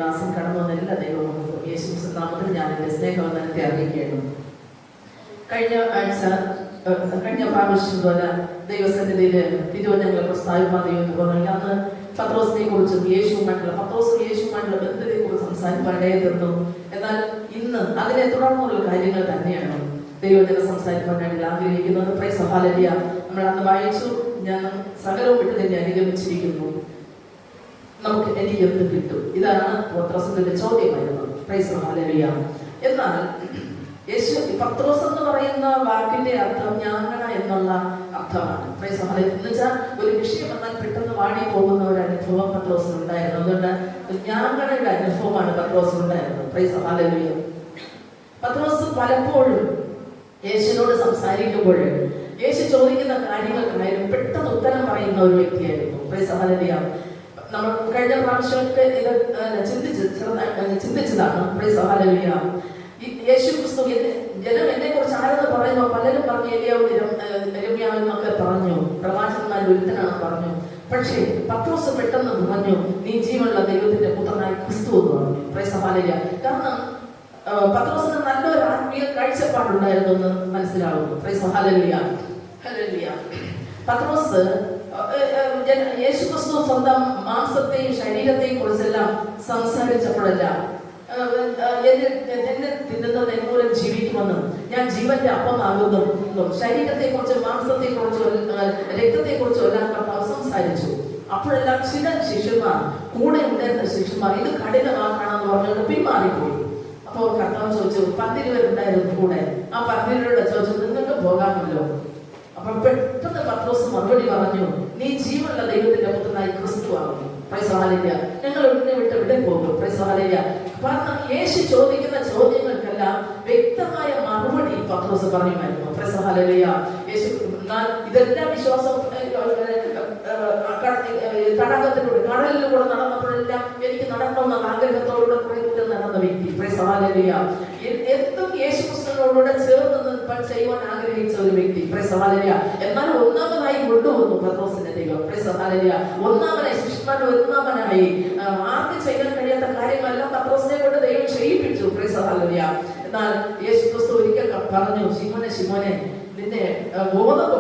ദാസൻ കടന്നു വന്ന എല്ലാ ദൈവമക്കൾക്കും യേശു നാമത്തിൽ ഞാൻ എൻ്റെ സ്നേഹവന്ദനത്തെ അറിയിക്കുകയാണ്. കഴിഞ്ഞ പ്രാവശ്യം പോലെ ദൈവസന്നിധിയിൽ തിരുവനന്തപുരം പ്രസ്താവിപ്പാതയോ എന്ന് പറഞ്ഞാൽ അന്ന് പത്രോസിനെ കുറിച്ചും യേശുവുമായിട്ടുള്ള ബന്ധത്തെ കുറിച്ച് സംസാരിപ്പാനിടയെ തീർന്നു. എന്നാൽ ഇന്ന് അതിനെ തുടർന്നുള്ള കാര്യങ്ങൾ തന്നെയാണ് ദൈവജന സംസാരിപ്പാനായിട്ട് ആഗ്രഹിക്കുന്നത്. Price hallelujah. നമ്മൾ അന്ന് വായിച്ചു, ഞാൻ സകലവും വിട്ട് തന്നെ അനുഗമിച്ചിരിക്കുന്നു, എനിക്ക് എന്ത് കിട്ടും? ഇതാണ് പത്രോസിന്റെ ചോദ്യമായിരുന്നത്. Price hallelujah. എന്നാൽ പത്രോസ് എന്ന് പറയുന്ന വാക്കിന്റെ അർത്ഥം ഞാങ്ങണ എന്നുള്ള അർത്ഥമാണ്. Price hallelujah. എന്ന് വെച്ചാൽ ഒരു വിഷയം വന്നാൽ പെട്ടെന്ന് വാടി പോകുന്ന ഒരു അനുഭവം പത്രോസിന് ഉണ്ടായിരുന്നു. അതുകൊണ്ട് ഞാങ്ങണയുടെ അനുഭവമാണ് പത്രോസിന് ഉണ്ടായിരുന്നത്. Price hallelujah. പത്രോസ് പലപ്പോഴും യേശുവിനോട് സംസാരിക്കുമ്പോൾ യേശു ചോദിക്കുന്ന കാര്യങ്ങൾക്കായാലും പെട്ടെന്ന് ഉത്തരം പറയുന്ന ഒരു വ്യക്തിയായിരുന്നു. Price hallelujah. നമ്മൾ കഴിഞ്ഞ പ്രാവശ്യമൊക്കെ ഇത് ചിന്തിച്ചതാണ്. Price hallelujah. യേശു ക്രിസ്തു ജനം എന്നെ കുറിച്ച് ആരെന്ന് പറയുമ്പോൾ പലരും പറഞ്ഞു യെരമ്യാവെന്നൊക്കെ പറഞ്ഞു, പ്രവാചകന്മാരിൽ ഒരുത്തനാണ് പറഞ്ഞു. പക്ഷേ പത്രോസ് പെട്ടെന്ന് പറഞ്ഞു, നീ ജീവനുള്ള ദൈവത്തിന്റെ പുത്രനായ ക്രിസ്തു എന്ന് പറഞ്ഞു. Price hallelujah. കാരണം പത്രോസിന് നല്ലൊരു ആത്മീയ കാഴ്ചപ്പാടുണ്ടായിരുന്നു എന്ന് മനസ്സിലാവുന്നു. Price hallelujah. ഹല്ലേലൂയ. പത്രോസ് യേശു ക്രിസ്തു സ്വന്തം മാംസത്തെയും ശരീരത്തെയും കുറിച്ചെല്ലാം സംസാരിച്ചപ്പോഴല്ല, എന്നെ തിന്നുന്നത് എന്നൂരം ജീവിക്കുമെന്നും ഞാൻ ജീവന്റെ അപ്പമാകുന്നു, ശരീരത്തെ കുറിച്ച് മാംസത്തെ കുറിച്ചും രക്തത്തെ കുറിച്ചും എല്ലാം കർത്താവ് സംസാരിച്ചു. അപ്പോഴെല്ലാം ചില ശിഷ്യന്മാർ, കൂടെ ഉണ്ടായിരുന്ന ശിഷ്യന്മാർ, ഇത് കഠിനമാക്കണമെന്ന് പറഞ്ഞുകൊണ്ട് പിന്മാറിപ്പോയി. അപ്പോൾ കർത്താവ് ചോദിച്ചു, 12 പേരുണ്ടായിരുന്നു കൂടെ. ആ 12 പേരോട് ചോദിച്ചു, നിങ്ങൾക്ക് പോകാമല്ലോ? അപ്പോൾ പെട്ടെന്ന് പത്രോസ് മറുപടി പറഞ്ഞു, നീ ജീവനുള്ള ദൈവത്തിന്റെ പുത്രനായി ക്രിസ്തു ആകുന്നു. Price hallelujah. ഞങ്ങൾ ഉടനെ വിട്ട് ഇവിടെ പോകും. Price hallelujah. കാരണം യേശു ചോദിക്കുന്ന ചോദ്യങ്ങൾക്കെല്ലാം വ്യക്തമായ മറുപടി പത്രോസ് പറയുമായിരുന്നു. Price hallelujah. യേശു ഇതെല്ലാം വിശ്വാസം തടാകത്തിലൂടെ കടലിലൂടെ നടന്നപ്പോഴെല്ലാം എനിക്ക് നടക്കണമെന്ന ആഗ്രഹത്തോടുകൂടെ കുറെ നടന്ന വ്യക്തി. Price hallelujah. എന്തും യേശു ക്രിസ്തുവിനോടുകൂടെ ചേർന്ന് ചെയ്യുവാൻ ആഗ്രഹിച്ച ഒരു വ്യക്തി. Price hallelujah. എന്നാൽ ഒന്നാമതായി കൊണ്ടുവന്നു പത്രോസിന്റെ ദൈവം. Price hallelujah. ഒന്നാമനായി ശിഷ്യന്മാരുടെ ഒന്നാമനായി ആർക്ക് ചെയ്യാൻ കഴിയാത്ത കാര്യങ്ങളെല്ലാം പത്രോസിനെ കൊണ്ട് ദൈവം ചെയ്യിപ്പിച്ചു. Price hallelujah. എന്നാൽ യേശു ക്രിസ്തു ഒരിക്കൽ പറഞ്ഞു, ശിമോനെ നിന്റെ ഗോതമ്പ്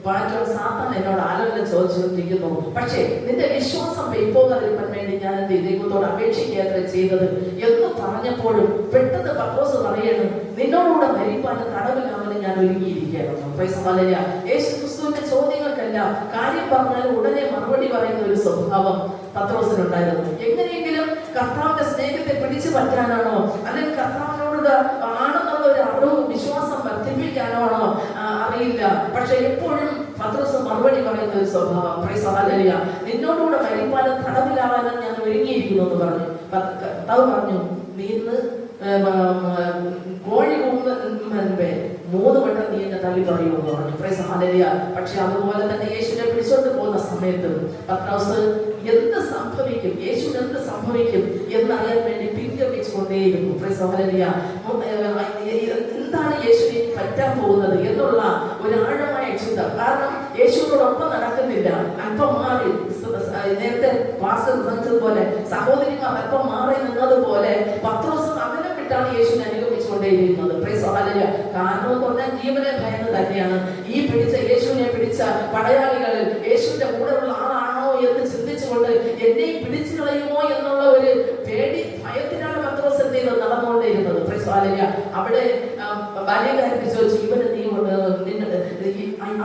പാറ്റും സാത്താൻ എന്നോട് ആലോചന ചോദിച്ചുകൊണ്ടിരിക്കുന്നു. പക്ഷേ നിന്റെ വിശ്വാസം പെയ്പോകാതിരിക്കാൻ വേണ്ടി ഞാൻ എന്റെ ദൈവത്തോട് അപേക്ഷിക്കുക ചെയ്തത് എന്ന് പറഞ്ഞപ്പോഴും പെട്ടെന്ന് പത്രോസ് പറയണം, നിന്നോടുകൂടെ മരിപ്പാൻ തടവിലാവാനും ഞാൻ ഒരുങ്ങിയിരിക്കുകയായിരുന്നു. Price hallelujah. യേശു ക്രിസ്തുവിന്റെ ചോദ്യങ്ങൾക്കെല്ലാം കാര്യം പറഞ്ഞാൽ ഉടനെ മറുപടി പറയുന്ന ഒരു സ്വഭാവം പത്രോസിനുണ്ടായിരുന്നു. എങ്ങനെയെങ്കിലും കർത്താവിന്റെ സ്നേഹത്തെ പിടിച്ചു പറ്റാനാണോ, അല്ലെങ്കിൽ കർത്താവിനോട് ആണെന്നുള്ള ഒരു അറിവ് വിശ്വാസം വർദ്ധിപ്പിക്കാനാണോ അറിയില്ല. പക്ഷെ എപ്പോഴും പത്രോസ് മറുപടി പറയുന്ന ഒരു സ്വഭാവം. Price hallelujah. നിന്നോടുകൂടെ മരിപ്പാനും തടവിലാവാനും ഞാൻ ഒരുങ്ങിയിരിക്കുന്നു എന്ന് പറഞ്ഞു. കർത്താവ് പറഞ്ഞു, നീ ഇന്ന് കോഴി കൂമ്പേ 3 വട്ടം നീ എന്നെ തള്ളി പറയുമെന്ന് പറഞ്ഞു. Price hallelujah. പക്ഷെ അതുപോലെ തന്നെ യേശുവിനെ പിടിച്ചോണ്ട് പോകുന്ന സമയത്ത് പത്രോസ് എന്ത് സംഭവിക്കും, യേശുവിന് എന്ത് സംഭവിക്കും എന്നറിയാൻ വേണ്ടി പിൻഗമിച്ചുകൊണ്ടേയിരുന്നു. Price hallelujah. എന്താണ് യേശുവിന് പറ്റാൻ പോകുന്നത് എന്നുള്ള ഒരു ആഴമായ ചിന്ത. കാരണം യേശുവിനോടൊപ്പം നടക്കുന്നില്ല, അല്പം മാറി. നേരത്തെ പാസ്റ്റർ സംസാരിച്ചതുപോലെ സഹോദരിമാർ അല്പം മാറി നിന്നതുപോലെ പത്രോസ് അകലം വിട്ടാണ് യേശുവിനെ അനുഗമിച്ചുകൊണ്ടേയിരിക്കുന്നത്. Price hallelujah. കാരണം എന്ന് പറഞ്ഞാൽ ജീവനെ ഭയന്ന് തന്നെയാണ്. ഈ യേശുവിനെ പിടിച്ച പടയാളികളിൽ യേശുവിന്റെ കൂടെയുള്ള ആളാണോ എന്ന് ചിന്തിച്ചുകൊണ്ട് എന്നെ പിടിച്ചു കളയുമോ എന്നുള്ള ഒരു പേടി, ഭയത്തിനാണ് പത്രോസ് എന്ത് ചെയ്ത് നടന്നുകൊണ്ടേയിരുന്നത്. Price hallelujah. അവിടെ ബാല്യകാരത്തിൽ ചോദിച്ചു, ഇവന് നീ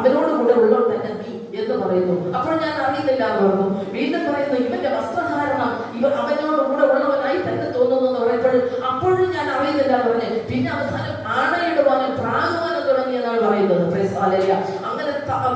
അവനോട് കൂടെ ഉള്ളവർ തന്നെ നീ എന്ന് പറയുന്നു. അപ്പോൾ ഞാൻ അറിയുന്നില്ല എന്ന് പറഞ്ഞു. വീണ്ടും പറയുന്നു, ഇവന്റെ വസ്ത്രധാരണം അവനോട് കൂടെ ഉള്ളവനായി തന്നെ തോന്നുന്നു എന്ന് പറയുമ്പോൾ അപ്പോഴും ഞാൻ അറിയുന്നില്ല എന്ന് പറഞ്ഞു. പിന്നെ അവസാനം ആണയിടുവാനും പ്രാകുവാനും തുടങ്ങിയെന്നാണ് പറയുന്നത്. Price hallelujah. അങ്ങനെ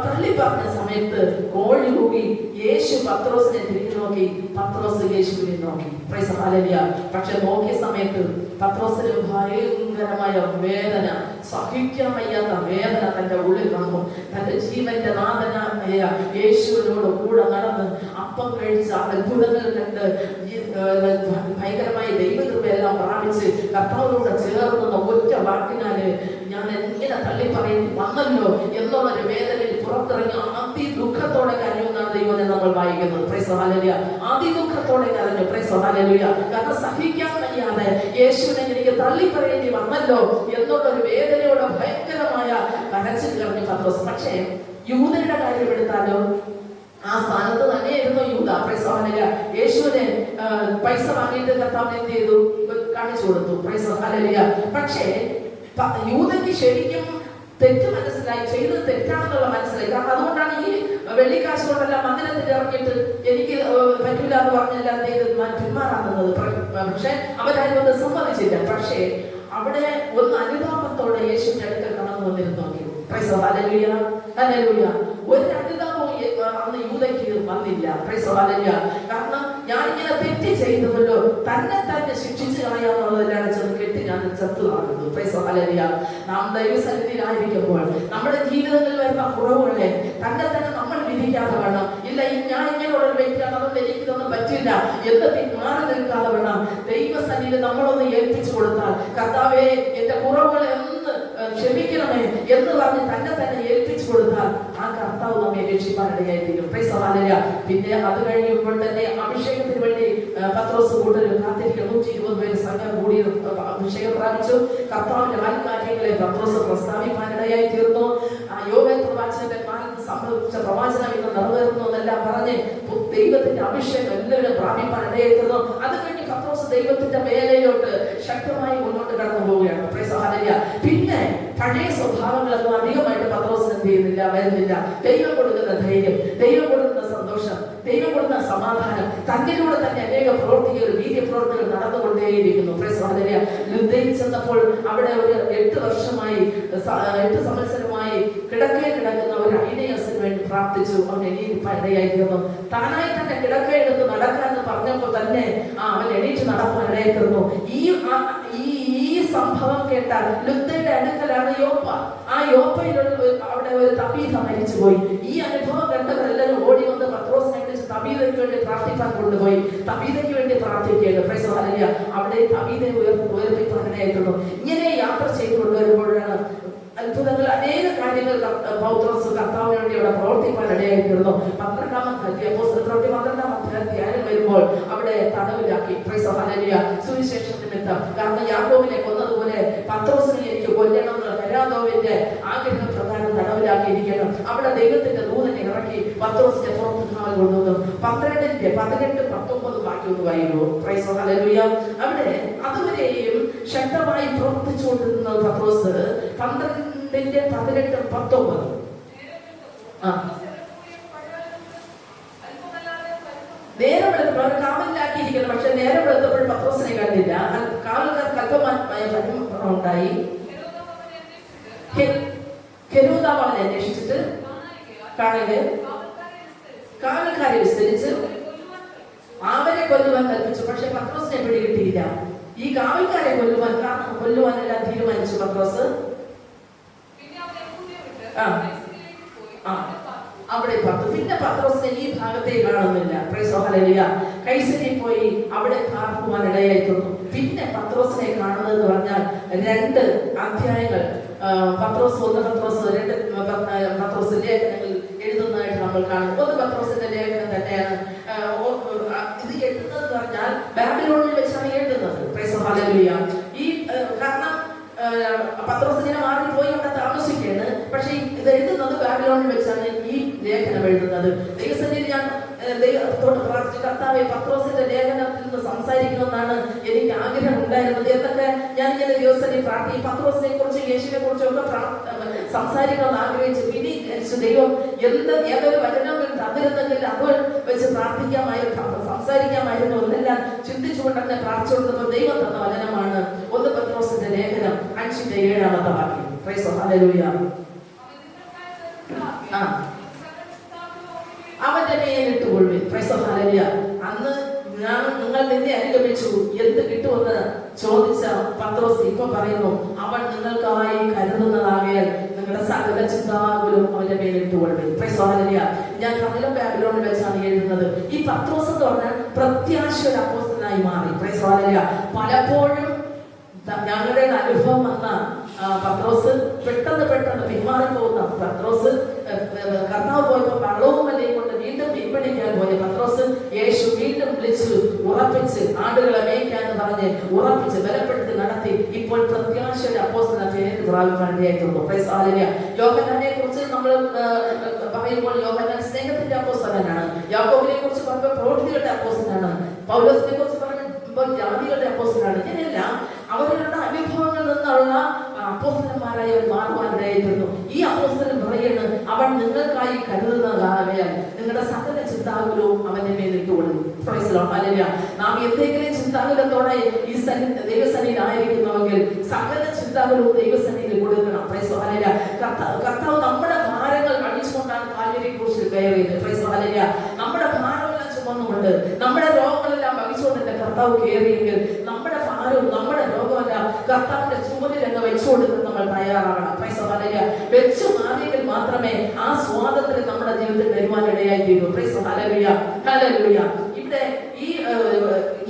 തള്ളി പറഞ്ഞ സമയത്ത് കോഴി കൂകി. യേശു പത്രോസിനെ തിരിഞ്ഞു നോക്കി, പത്രോസ് യേശുവിനെ നോക്കി. Price hallelujah. പക്ഷെ നോക്കിയ സമയത്ത് പത്രോസിന് ഭയങ്കരമായ വേദന, സഹിക്കാൻ വയ്യാത്ത വേദന തന്റെ ഉള്ളിൽ വന്നു. തന്റെ ജീവന്റെ നാഥനായ യേശുവിനോട് കൂടെ നടന്ന് അപ്പം കഴിച്ച അത്ഭുതങ്ങൾ കണ്ട് ഭയങ്കരമായ ദൈവകൃപയെല്ലാം പ്രാപിച്ച് കർത്താവിനോട് ചേർന്ന ഒറ്റ വാക്കിനാല് ഞാൻ എങ്ങനെ തള്ളി പറയേണ്ടി വന്നല്ലോ എന്നുള്ളൊരു വേദനയിൽ പുറത്തിറങ്ങി അതിദുഃഖത്തോടെ കരയുന്നതാണ് ദൈവത്തെ നമ്മൾ വായിക്കുന്നത്. Price hallelujah. അതിദുഃഖത്തോടെ കരഞ്ഞു. Praise hallelujah. കാരണം സഹിക്കാൻ കഴിയാതെ യേശുവിനെ എനിക്ക് തള്ളി പറയേണ്ടി വന്നല്ലോ എന്നുള്ളൊരു വേദനയോടെ ഭയങ്കരമായ കരച്ചിൽ കരഞ്ഞു പത്രോസ്. പക്ഷേ യൂദയുടെ കാര്യം എടുത്താലോ, ആ സ്ഥാനത്ത് തന്നെയായിരുന്നു യൂദ. Price hallelujah. യേശുവിനെ പൈസ വാങ്ങിയിട്ട് കർത്താവിനെ എന്ത് ചെയ്തു? കാണിച്ചു കൊടുത്തു. Price hallelujah. പക്ഷേ യൂദയ്ക്ക് ശരിക്കും തെറ്റ് മനസ്സിലായി, ചെയ്തത് തെറ്റാണെന്നുള്ള മനസ്സിലായി. കാരണം അതുകൊണ്ടാണ് ഈ വെള്ളിക്കാശ് കൊണ്ടെല്ലാം മന്ദിരത്തിൽ ഇറങ്ങിയിട്ട് എനിക്ക് പറ്റില്ല എന്ന് പറഞ്ഞെല്ലാം ചെയ്ത് പിന്മാറാകുന്നത്. പക്ഷെ അവരാരും അത് സമ്മതിച്ചില്ല. പക്ഷേ അവിടെ ഒന്ന് അനുതാപത്തോടെ യേശുവിന്റെ അടുക്കൽ കടന്നു വന്നിരുന്നു. Price hallelujah. ഹല്ലേലൂയ. ഒരു അനുതാപവും അന്ന് യൂദയ്ക്ക് വന്നില്ല. Price hallelujah. കാരണം ഞാൻ ഇങ്ങനെ തെറ്റ് ചെയ്തല്ലോ, തന്നെ ശിക്ഷിച്ച് കളയാന്നുള്ളതിലാണ് ചെന്ന് കെട്ടി ഞാൻ ചത്തുവാകുന്നു. Price hallelujah. നാം ദൈവസന്നിധിയിലായിരിക്കുമ്പോൾ നമ്മുടെ ജീവിതത്തിൽ വരുന്ന കുറവുകളെ തന്നെ നമ്മൾ വിധിക്കാതെ വേണം. ഇല്ല, ഞാൻ ഇങ്ങനെയുള്ള ഒരു വ്യക്തിയാണ്, അതുകൊണ്ട് എനിക്കിതൊന്നും പറ്റില്ല എന്ന് മാറി നിൽക്കാതെ വേണം ദൈവസന്നിധി നമ്മളൊന്ന് ഏൽപ്പിച്ചു കൊടുത്താൽ, കർത്താവേ എന്റെ കുറവുകളെ ഒന്ന് ക്ഷമിക്കണമേ എന്ന് പറഞ്ഞ് തന്നെ ഏൽപ്പിച്ചു കൊടുത്താൽ ആ കർത്താവ് നമ്മെ രക്ഷിക്കാനിടയായിരിക്കും. Price hallelujah. പിന്നെ അത് കഴിയുമ്പോൾ തന്നെ അഭിഷേകത്തിന് വേണ്ടി പത്രോസ് കൂടുതൽ കാത്തിരിക്കും. 120 പേര് സംഘം കൂടി അഭിഷേകം പ്രാപിച്ചു. കർത്താവിന്റെ വാഗ്ദാനങ്ങളെ പത്രോസ് പ്രസ്താവിക്കാനിടയായി തീർന്നു. യോവേൽ പ്രവാചകന്റെ കാലത്ത് സംഭവിച്ച പ്രവാചനം ഇന്ന് നിറവേറുന്നു എന്നെല്ലാം പറഞ്ഞ് ദൈവത്തിന്റെ അഭിഷേകം എല്ലാവരും പ്രാപിക്കാനിടയായി തീർന്നു. അത് കഴിഞ്ഞ് പത്രോസ് ദൈവത്തിന്റെ മേലയോട്ട് ശക്തമായി മുന്നോട്ട് കടന്നു പോവുകയാണ്. Price hallelujah. പിന്നെ പഴയ സ്വഭാവങ്ങളൊന്നും അധികമായിട്ട് പത്രോസ് എന്ത് ചെയ്യുന്നില്ല, വരുന്നില്ല. ദൈവം കൊടുക്കുന്ന ധൈര്യം, ദൈവം കൊടുക്കുന്ന സന്തോഷം, ദൈവം കൊടുക്കുന്ന സമാധാനം, തന്നിലൂടെ തന്നെ അനേക പ്രവർത്തികൾ, വീര്യ പ്രവർത്തികൾ നടന്നുകൊണ്ടേയിരിക്കുന്നു. Price hallelujah. ലുദ്ദയിൽ ചെന്നപ്പോൾ അവിടെ ഒരു 8 സംവത്സരമായി കിടക്കയിൽ കിടക്കുന്ന ഒരു ഐനയസിന് വേണ്ടി പ്രാർത്ഥിച്ചു. അവൻ എണീറ്റിടയായി തീർന്നു. താനായി തന്നെ കിടക്കയെടുത്ത് നടക്കാന്ന് പറഞ്ഞപ്പോൾ തന്നെ അവൻ എണീറ്റ് നടക്കാൻ ഇടയായി തീർന്നു. ഈ സംഭവം കേട്ടാൽ ലുദ്ദയുടെ അടുക്കലാണ് യോപ്പ. ആ യോപ്പയിലുള്ള അവിടെ ഒരു തബീഥ മരിച്ചുപോയി. ഈ അനുഭവം കണ്ടവരെല്ലാവരും ഓടി വന്ന് പത്രോസിനെ വിളിച്ച് തബീഥയ്ക്ക് വേണ്ടി പ്രാർത്ഥിക്കാൻ കൊണ്ടുപോയി. തബീഥയ്ക്ക് വേണ്ടി പ്രാർത്ഥിക്കുകയാണ്. Price hallelujah. അവിടെ തബീഥയെ ഉയർത്തിക്കാനായിരുന്നു. ഇങ്ങനെ യാത്ര ചെയ്തു കൊണ്ടുവരുമ്പോഴാണ് അത്ഭുതങ്ങൾ, അനേക കാര്യങ്ങൾ പൗത്രോസ് കർത്താവിന് വേണ്ടി അവിടെ പ്രവർത്തിക്കാൻ ഇടയായിത്തീർന്നു. 12-ാം അധ്യായം വരുമ്പോൾ അവിടെ തടവിലാക്കി. Price hallelujah. സുവിശേഷ നിമിത്തം. കാരണം യാക്കോബിനെ കൊന്നതുപോലെ പത്രോസിനെ എനിക്ക് കൊല്ലണം എന്നുള്ള ഹെരോദോവിന്റെ ആഗ്രഹ പ്രകാരം തടവിലാക്കിയിരിക്കണം. അവിടെ ദൈവത്തിന്റെ ദൂതനെ ഇറക്കി പത്രോസിന്റെ പുറത്തുനാൾ കൊണ്ടുവന്നു. 12-ന്റെ 18, 19 വാക്യവുമായിരുന്നു. Praise hallelujah. അവിടെ അതുവരെയും ശക്തമായി പ്രവർത്തിച്ചുകൊണ്ടിരുന്ന പത്രോസ് 12-ന്റെ 18, 19 നേരം വെളുത്തപ്പോൾ കാവലിലാക്കിയിരിക്കണം. പക്ഷെ നേരം വെളുത്തപ്പോൾ പത്രോസിനെ കണ്ടില്ല. കാവൽക്കാർക്ക് അല്പമായ പരിഭ്രമം ഉണ്ടായി. ഹെരോദാവ് അവനെ അന്വേഷിച്ചിട്ട് കാണുക, കാവൽക്കാരെ വിസ്തരിച്ച് അവരെ കൊല്ലുവാൻ കൽപ്പിച്ചു. പക്ഷെ പത്രോസിനെ പിടികിട്ടിയില്ല. ഈ കാവൽക്കാരെ കൊല്ലുവാനെല്ലാം തീരുമാനിച്ചു പത്രോസ്. അവിടെ പത്തു. പിന്നെ പത്രോസിനെ ഈ ഭാഗത്തെ കാണുന്നില്ല. Price hallelujah. കൈസരിയിൽ പോയി അവിടെ പാർക്കുവാൻ ഇടയായി തീർന്നു. പിന്നെ പത്രോസിനെ കാണുന്നത് എന്ന് പറഞ്ഞാൽ 2 അധ്യായങ്ങൾ പത്രോസ് 1 പത്രോസ് 2 പത്രോസ് ലേഖനങ്ങൾ എഴുതുന്നതായിട്ട് നമ്മൾ കാണുന്നു. 1 പത്രോസിന്റെ ലേഖനം തന്നെയാണ് ഇത് എഴുതുന്നത് പറഞ്ഞാൽ ബാബിലോണിൽ വെച്ചാണ് എഴുതുന്നത്. Price hallelujah. ഈ കാരണം പത്രോസ് ഇങ്ങനെ മാറിപ്പോയി അവിടെ താമസിക്കുകയാണ്. പക്ഷെ ഇത് എഴുതുന്നത് ബാബിലോണിൽ വെച്ചാണ് ഈ ലേഖനം എഴുതുന്നത്. ദൈവസന്നിധിയിൽ ഞാൻ ദൈവത്തോട് പ്രാർത്ഥിച്ചു, കർത്താവേ പത്രോസിന്റെ ലേഖനത്തിൽ നിന്ന് സംസാരിക്കണമെന്നാണ് എനിക്ക് ആഗ്രഹം ഉണ്ടായിരുന്നത് എന്നൊക്കെ ഞാൻ ഇങ്ങനെ ദൈവസന്നിധിയിൽ പ്രാർത്ഥിച്ചു. പത്രോസിനെ കുറിച്ച് യേശുവിനെ കുറിച്ചും ഒക്കെ സംസാരിക്കണമെന്ന് ആഗ്രഹിച്ചു. വിനീകരിച്ചു. ദൈവം ഏതൊരു വചനങ്ങൾ തന്നിരുന്നെങ്കിൽ അത് വെച്ച് പ്രാർത്ഥിക്കാമായിരുന്നു, സംസാരിക്കാമായിരുന്നു എന്നെല്ലാം ചിന്തിച്ചുകൊണ്ട് തന്നെ പ്രാർത്ഥിച്ചുകൊണ്ടപ്പോൾ ദൈവം തന്ന വചനമാണ് 1 പത്രോസിന്റെ ലേഖനം 5-ന്റെ 7-ാമത്തെ വാക്യം. Price hallelujah. അവന്റെ മേലിട്ടുകൊള്ളുവിൻ. Price hallelujah. അന്ന് നിങ്ങൾ നിന്നെ അനുഗമിച്ചു, എന്ത് കിട്ടുമെന്ന് ചോദിച്ച പത്രോസ് ഇപ്പൊ പറയുന്നു, അവൻ നിങ്ങൾക്കായി കരുതുന്നതാകയാൽ നിങ്ങളുടെ സകല ചിന്താകുലും അവന്റെ മേലിട്ടുകൊള്ളുവിൻ. Price hallelujah. ഞാൻ കമലം ബാബിലോണിൽ വെച്ചാണ് എഴുതുന്നത്. ഈ പത്രോസ് എന്ന് പറഞ്ഞാൽ പ്രത്യാശയുടെ അപ്പോസ്തലനായി മാറി. Price hallelujah. പലപ്പോഴും ഞങ്ങളുടെ അനുഭവം വന്ന പത്രോസ് പെട്ടെന്ന് പിന്മാറിപ്പോകുന്ന പത്രോസ്, കർത്താവ് പോയപ്പോൾ വള്ളവും വലയും കൊണ്ട് വീണ്ടും മീൻ പിടിക്കാൻ പോയ പത്രോസ് യേശു വീണ്ടും വിളിച്ചു ഉറപ്പിച്ച് ആടുകളെ മേയ്ക്കാന്ന് പറഞ്ഞ് ഉറപ്പിച്ച് ബലപ്പെടുത്തി നടത്തി. ഇപ്പോൾ പ്രത്യാശയുടെ അപ്പോസ്തലൻ പേര് പ്രാപിക്കാനായിട്ടുണ്ട്. Price hallelujah. യോഹന്നാനെ കുറിച്ച് നമ്മൾ പറയുമ്പോൾ യോഹന്നാൻ സ്നേഹത്തിന്റെ അപ്പോസ്തലനാണ്. യാക്കോബിനെ കുറിച്ച് പറയുമ്പോൾ പ്രവൃത്തികളുടെ അപ്പോസ്തലനാണ്. പൗലോസിനെ കുറിച്ച് പറയുമ്പോൾ ജാതികളുടെ അപ്പോസ്തലനാണ്. ഇങ്ങനെയെല്ലാം അവരുടെ അനുഭവങ്ങളിൽ നിന്നുള്ള അപ്പോസ്തലന്മാരായി അവർ മാറുവാനിടയായിരുന്നു. ഈ അപ്പോസ്തലൻ പറയുന്നത് അവൻ നിങ്ങൾക്കായി കരുതുന്നതാകയാൽ നിങ്ങളുടെ സകല ചിന്താകുലവും അവന്റെ മേൽ ഇട്ടുകൊള്ളും. Praise the Lord. ഹല്ലേലൂയ. നാം എന്തെങ്കിലും ചിന്താകുലത്തോടെ ഈ ദൈവസന്നിധിയിൽ ആയിരിക്കുന്നുവെങ്കിൽ സകല ചിന്താകുലവും ദൈവസന്നിധിയിൽ കൊടുക്കണം. Price the Lord. ഹല്ലേലൂയ. കർത്താവ് നമ്മുടെ ഭാരങ്ങൾ വഹിച്ചുകൊണ്ടാണ് കാൽവരി ക്രൂശിൽ കയറിയത്. Price the Lord. ഹല്ലേലൂയ. നമ്മുടെ ഭാരമെല്ലാം ചുമന്നുകൊണ്ട് നമ്മുടെ രോഗങ്ങളെല്ലാം വഹിച്ചുകൊണ്ട് കർത്താവ് കയറിയെങ്കിൽ നമ്മുടെ ഭാരവും നമ്മുടെ രോഗമെല്ലാം കർത്താവിന്റെ ചുമലിൽ അങ്ങ് വെച്ചുകൊടുക്കാൻ നമ്മൾ തയ്യാറാകണം. Price the Lord. ഹല്ലേലൂയ. വെച്ചു മാറിയെങ്കിൽ മാത്രമേ ആ സ്വാതന്ത്ര്യം നമ്മുടെ ജീവിതത്തിൽ വരുവാനിടയായി തീരൂ. Price the Lord. Hallelujah. Hallelujah. ഇവിടെ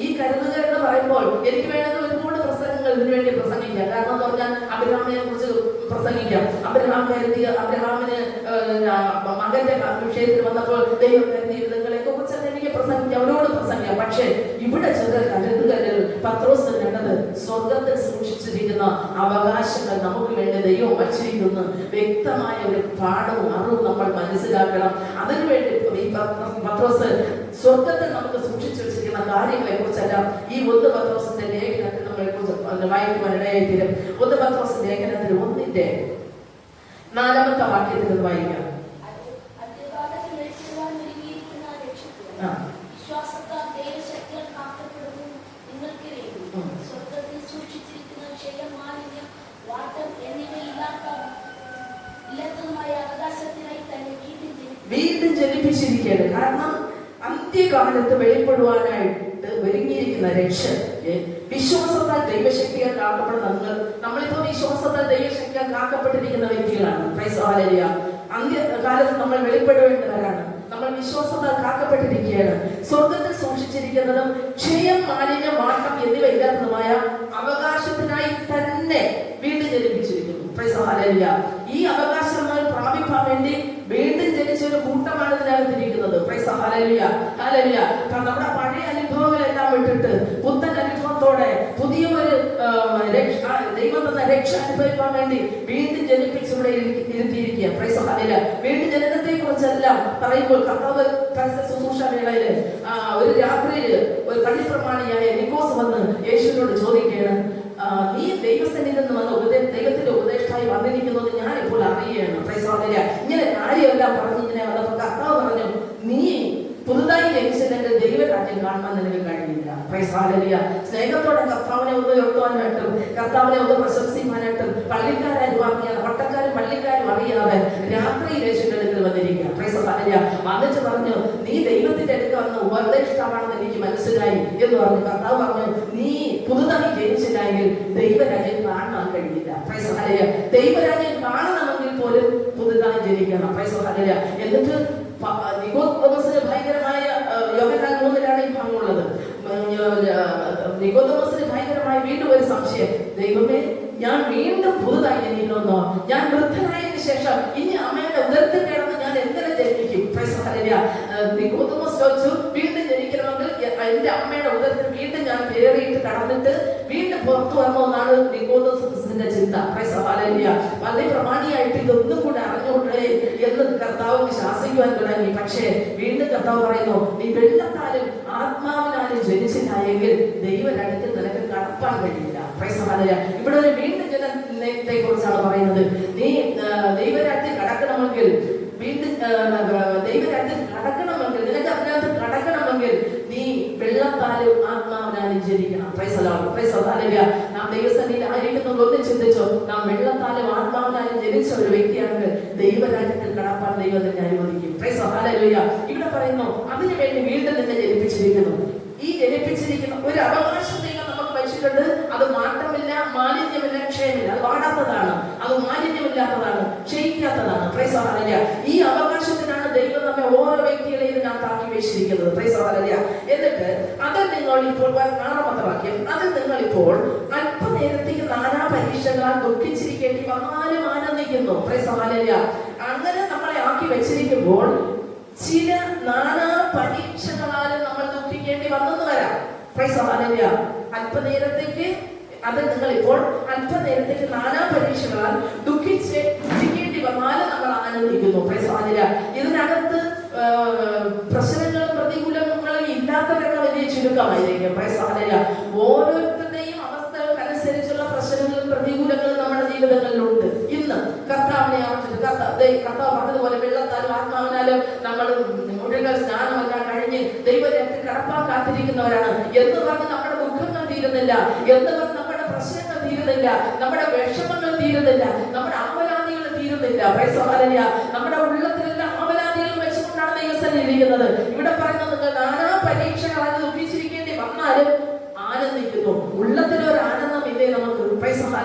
ഈ കരുതുക എന്ന് പറയുമ്പോൾ എനിക്ക് വേണമെങ്കിൽ ഒരുപാട് പ്രസംഗങ്ങൾ ഇതിനു വേണ്ടി പ്രസംഗിക്കാം. കാരണം എന്ന് പറഞ്ഞാൽ അബ്രഹാമിനെ കുറിച്ച് പ്രസംഗിക്കാം. അബ്രഹാമിന് മകന്റെ വിഷയത്തിൽ വന്നപ്പോൾ ദൈവം കരുതിയ വിധങ്ങളെ കുറിച്ചൊക്കെ എനിക്ക് പ്രസംഗിക്കാം, അവരോട് പ്രസംഗിക്കാം. പക്ഷേ ഇവിടെ ചില കരുതുകളിൽ പത്രോസ് കണ്ടത് സ്വർഗത്തിൽ സൂക്ഷിച്ചിരിക്കുന്ന അവകാശങ്ങൾ നമുക്ക് വേണ്ടി ദൈവം വച്ചിരിക്കുന്നു. വ്യക്തമായ ഒരു പാഠവും അറിവും നമ്മൾ മനസ്സിലാക്കണം. അതിനുവേണ്ടി ഈ പത്രോസ് സ്വർഗത്തിൽ നമുക്ക് സൂക്ഷിച്ചു വെച്ചിരിക്കുന്ന കാര്യങ്ങളെ കുറിച്ചെല്ലാം ഈ 1 പത്രോസിന്റെ ലേഖനത്തിൽ നമ്മളെ കുറിച്ച് വായിക്കുവാനിടയായി തീരും. 1 പത്രോസ് ലേഖനത്തിൽ 1:4 വാക്യത്തിൽ വായിക്കാം. വീണ്ടും ജനിപ്പിച്ചിരിക്കുകയാണ്. കാരണം അന്ത്യകാലത്ത് വെളിപ്പെടുവാനായിട്ട് ഒരുങ്ങിയിരിക്കുന്ന രക്ഷ വിശ്വാസത്താൽ ദൈവശക്തിയാൽ കാക്കപ്പെടുന്ന നമ്മളിപ്പോ വിശ്വാസത്താൽ ദൈവശക്തിയാൽ കാക്കപ്പെട്ടിരിക്കുന്ന വ്യക്തികളാണ്. Price hallelujah. അന്ത്യകാലത്ത് നമ്മൾ വെളിപ്പെടേണ്ടവരാണ്. നമ്മൾ വിശ്വാസത്താൽ കാക്കപ്പെട്ടിരിക്കുകയാണ്. സ്വർഗത്തിൽ സൂക്ഷിച്ചിരിക്കുന്നതും ക്ഷയം, മാലിന്യം, വാട്ടം എന്നിവ ഇല്ലാത്തതുമായ അവകാശത്തിനായി തന്നെ വീണ്ടും ജനിപ്പിച്ചിരിക്കുന്നു. Price hallelujah. ഈ അവകാശങ്ങൾ പ്രാപിക്കാൻ വേണ്ടി വീണ്ടും ജനിച്ച ഒരു കൂട്ടമാണ് ഇതിനകത്തിരിക്കുന്നത്. Price hallelujah. ഹല്ലേലൂയ. നമ്മുടെ പഴയ അനുഭവങ്ങളെല്ലാം വിട്ടിട്ട് പുത്തൻ അനുഭവത്തോടെ പുതിയ ഒരു ദൈവം തന്ന രക്ഷ അനുഭവിക്കാൻ വേണ്ടി വീണ്ടും ജനിപ്പിച്ചിവിടെ ഇരുത്തിയിരിക്കുക. Price hallelujah. വീണ്ടും ജനനത്തെ കുറിച്ചെല്ലാം പറയുമ്പോൾ കർത്താവ് ശുശ്രൂഷ വേളയില് ഒരു രാത്രിയിൽ ഒരു പള്ളിപ്രമാണിയായ നിക്കോസ് വന്ന് യേശുവിനോട് ചോദിക്കുകയാണ്, നീ ദൈവസന്നിധിയിൽ നിന്ന് വന്ന ദൈവത്തിന്റെ ഉപദേഷ്ടായി വന്നിരിക്കുന്നത് ഞാൻ ഇപ്പോൾ അറിയുകയാണ്. Price hallelujah. ഇങ്ങനെ കാര്യമെല്ലാം പറഞ്ഞ് ഇങ്ങനെ വന്നപ്പോൾ കർത്താവ് പറഞ്ഞു, നീ പുതുതായി ജനിച്ചില്ലെങ്കിൽ ദൈവരാജ്യം കാണാൻ നിനക്ക് കഴിയില്ല. Praise hallelujah. സ്നേഹത്തോടെ കർത്താവിനെ ഒന്ന് ഉയർത്തുവാനായിട്ടും കർത്താവിനെ ഒന്ന് പ്രശംസിക്കാനായിട്ടും പള്ളിക്കാരും പട്ടക്കാരും പള്ളിക്കാരും അറിയാതെ രാത്രി യേശുവിന്റെ അടുക്കൽ വന്നിരിക്കുക. Price hallelujah. വന്നിട്ട് പറഞ്ഞു, നീ ദൈവത്തിന്റെ അടുക്കൽ വന്ന ഉപദേഷ്ടാവാണെന്ന് എനിക്ക് മനസ്സിലായി എന്ന് പറഞ്ഞു. കർത്താവ് പറഞ്ഞു, നീ പുതുതായി ജനിച്ചില്ലെങ്കിൽ ദൈവരാജ്യം കാണാൻ കഴിയില്ല. Praise hallelujah. ദൈവരാജ്യം കാണണമെങ്കിൽ പോലും പുതുതായി ജനിക്കണം. Praise hallelujah. എന്നിട്ട് നിക്കോദെമോസിന് ഭയങ്കരമായ യോഹന്നാൻ 3:ലാണ് ഈ ഭാഗമുള്ളത്. നിക്കോദെമോസിന് ഭയങ്കരമായ വീണ്ടും ഒരു സംശയം, ദൈവമേ, ഞാൻ വീണ്ടും പുതുതായി ജനിക്കണമെന്നോ? ഞാൻ വൃദ്ധനായതിനു ശേഷം ഇനി അമ്മയുടെ ഉദരത്തിൽ കിടന്ന് ഞാൻ എങ്ങനെ ജനിക്കും? Price hallelujah. നിക്കോദെമോസ് ചോദിച്ചു, വീണ്ടും ജനിക്കണമെങ്കിൽ എന്റെ അമ്മയുടെ ഉദരത്തിൽ വീണ്ടും ഞാൻ കയറിയിട്ട് കടന്നിട്ട് വീണ്ടും പുറത്തു വരണമെന്നാണ് നിക്കോദെമോസിന്റെ ചിന്ത. Price hallelujah. വളരെ പ്രമാണിയായിട്ട് ഇതൊന്നും കൂടെ അറിഞ്ഞുകൊണ്ടേ എന്ന് കർത്താവ് ശാസിക്കുവാൻ തുടങ്ങി. പക്ഷേ വീണ്ടും കർത്താവ് പറയുന്നു, നീ വെള്ളത്താലും ആത്മാവിനാലും ജനിച്ചില്ലായെങ്കിൽ ദൈവരാജ്യത്തിൽ നിനക്ക് കടപ്പാൻ കഴിയില്ല. Praise hallelujah. ഇവിടെ ഒരു വീണ്ടും ജനനത്തെ കുറിച്ചാണ് പറയുന്നത്. നീ ദൈവരാജ്യത്തിൽ കടക്കണമെങ്കിൽ നിനക്ക് അതിനകത്ത് കടക്കണമെങ്കിൽ നീ വെള്ളത്താലും ആത്മാവിനാലും ജനിക്കണം. Praise hallelujah. നാം ദൈവസന്നിധിയിൽ ആയിരിക്കുന്നത് ഒന്ന് ചിന്തിച്ചോ, നാം വെള്ളത്താലും ആത്മാവിനാലും ജനിച്ച ഒരു വ്യക്തിയാണെങ്കിൽ ദൈവരാജ്യത്തിൽ കടപ്പാൻ ദൈവത്തിന് അനുവദിക്കും. Price hallelujah. ഇവിടെ പറയുന്നു, അതിനുവേണ്ടി വീണ്ടും നിന്നെ ജനിപ്പിച്ചിരിക്കുന്നു. ഈ ജനിപ്പിച്ചിരിക്കുന്ന ഒരു അവകാശം ദൈവം നമുക്ക് വെച്ചിട്ടുണ്ട്. അത് മാറ്റമില്ല, മാലിന്യമില്ല, ക്ഷയമില്ല. അത് വാടാത്തതാണ്, അത് മാലിന്യമില്ലാത്തതാണ്, ക്ഷയിക്കാത്തതാണ്. Price hallelujah. ഈ അവകാശത്തിനാണ് ദൈവം നമ്മെ ഓരോ വ്യക്തികളെയും ഇതിനകത്താക്കി വെച്ചിരിക്കുന്നത്. Price hallelujah. എന്നിട്ട് അതിൽ നിങ്ങൾ ഇപ്പോൾ 6-ാമത്തെ വാക്യം, അതിൽ നിങ്ങൾ ഇപ്പോൾ അല്പനേരത്തേക്ക് നാനാ പരീക്ഷകളാൽ ദുഃഖിച്ചിരിക്കേണ്ടി വന്നാലും ആനന്ദിക്കുന്നു. അങ്ങനെ നമ്മളെ ആക്കി വെച്ചിരിക്കുമ്പോൾ ചില നാനാ പരീക്ഷകളാലും നമ്മൾ ദുഃഖിക്കേണ്ടി വന്നെന്ന് വരാം. അല്പനേരത്തേക്ക് അത് നിങ്ങൾ ഇപ്പോൾ അല്പനേരത്തേക്ക് നാനാ പരീക്ഷകളാൽ ദുഃഖിക്കേണ്ടി വന്നാലും നമ്മൾ ആനന്ദിക്കുന്നു. ഇതിനകത്ത് പ്രശ്നങ്ങളും പ്രതികൂലങ്ങളും ഇല്ലാത്തവരൊക്കെ വലിയ ചുരുക്കമായിരിക്കും. ഓരോരുത്തരുടെയും അവസ്ഥകൾക്കനുസരിച്ചുള്ള പ്രശ്നങ്ങളും പ്രതികൂലങ്ങളും നമ്മുടെ ജീവിതങ്ങളിലുണ്ട്. ഇന്ന് കർത്താവിനെ കർത്താവ് പറഞ്ഞതുപോലെ വെള്ളത്താലും ആത്മാവിനാലും നമ്മൾ മുഴുവൻ സ്നാനമെല്ലാം കഴിഞ്ഞ് ദൈവത്തെ കടപ്പാൻ കാത്തിരിക്കുന്നവരാണ് എന്ന് പറഞ്ഞ് നമ്മുടെ ദുഃഖങ്ങൾ തീരുന്നില്ല, എന്ന് പറഞ്ഞ് നമ്മുടെ പ്രശ്നങ്ങൾ തീരുന്നില്ല, നമ്മുടെ വിഷമങ്ങൾ തീരുന്നില്ല, നമ്മുടെ ആവലാതികൾ തീരുന്നില്ല. നമ്മുടെ ഉള്ളത്തിലെല്ലാം ആവലാതികൾ വെച്ചുകൊണ്ടാണ് ദൈവസന്നിധിയിൽ ഇരിക്കുന്നത്. ഇവിടെ പറയുന്നത് നിങ്ങൾ നാനാ പരീക്ഷകളാൽ ദുഃഖിച്ചിരിക്കേണ്ടി വന്നാലും ആനന്ദിക്കുന്നു. ഉള്ളത്തിലൊരു ആനന്ദം ഇല്ലേ നമുക്ക്?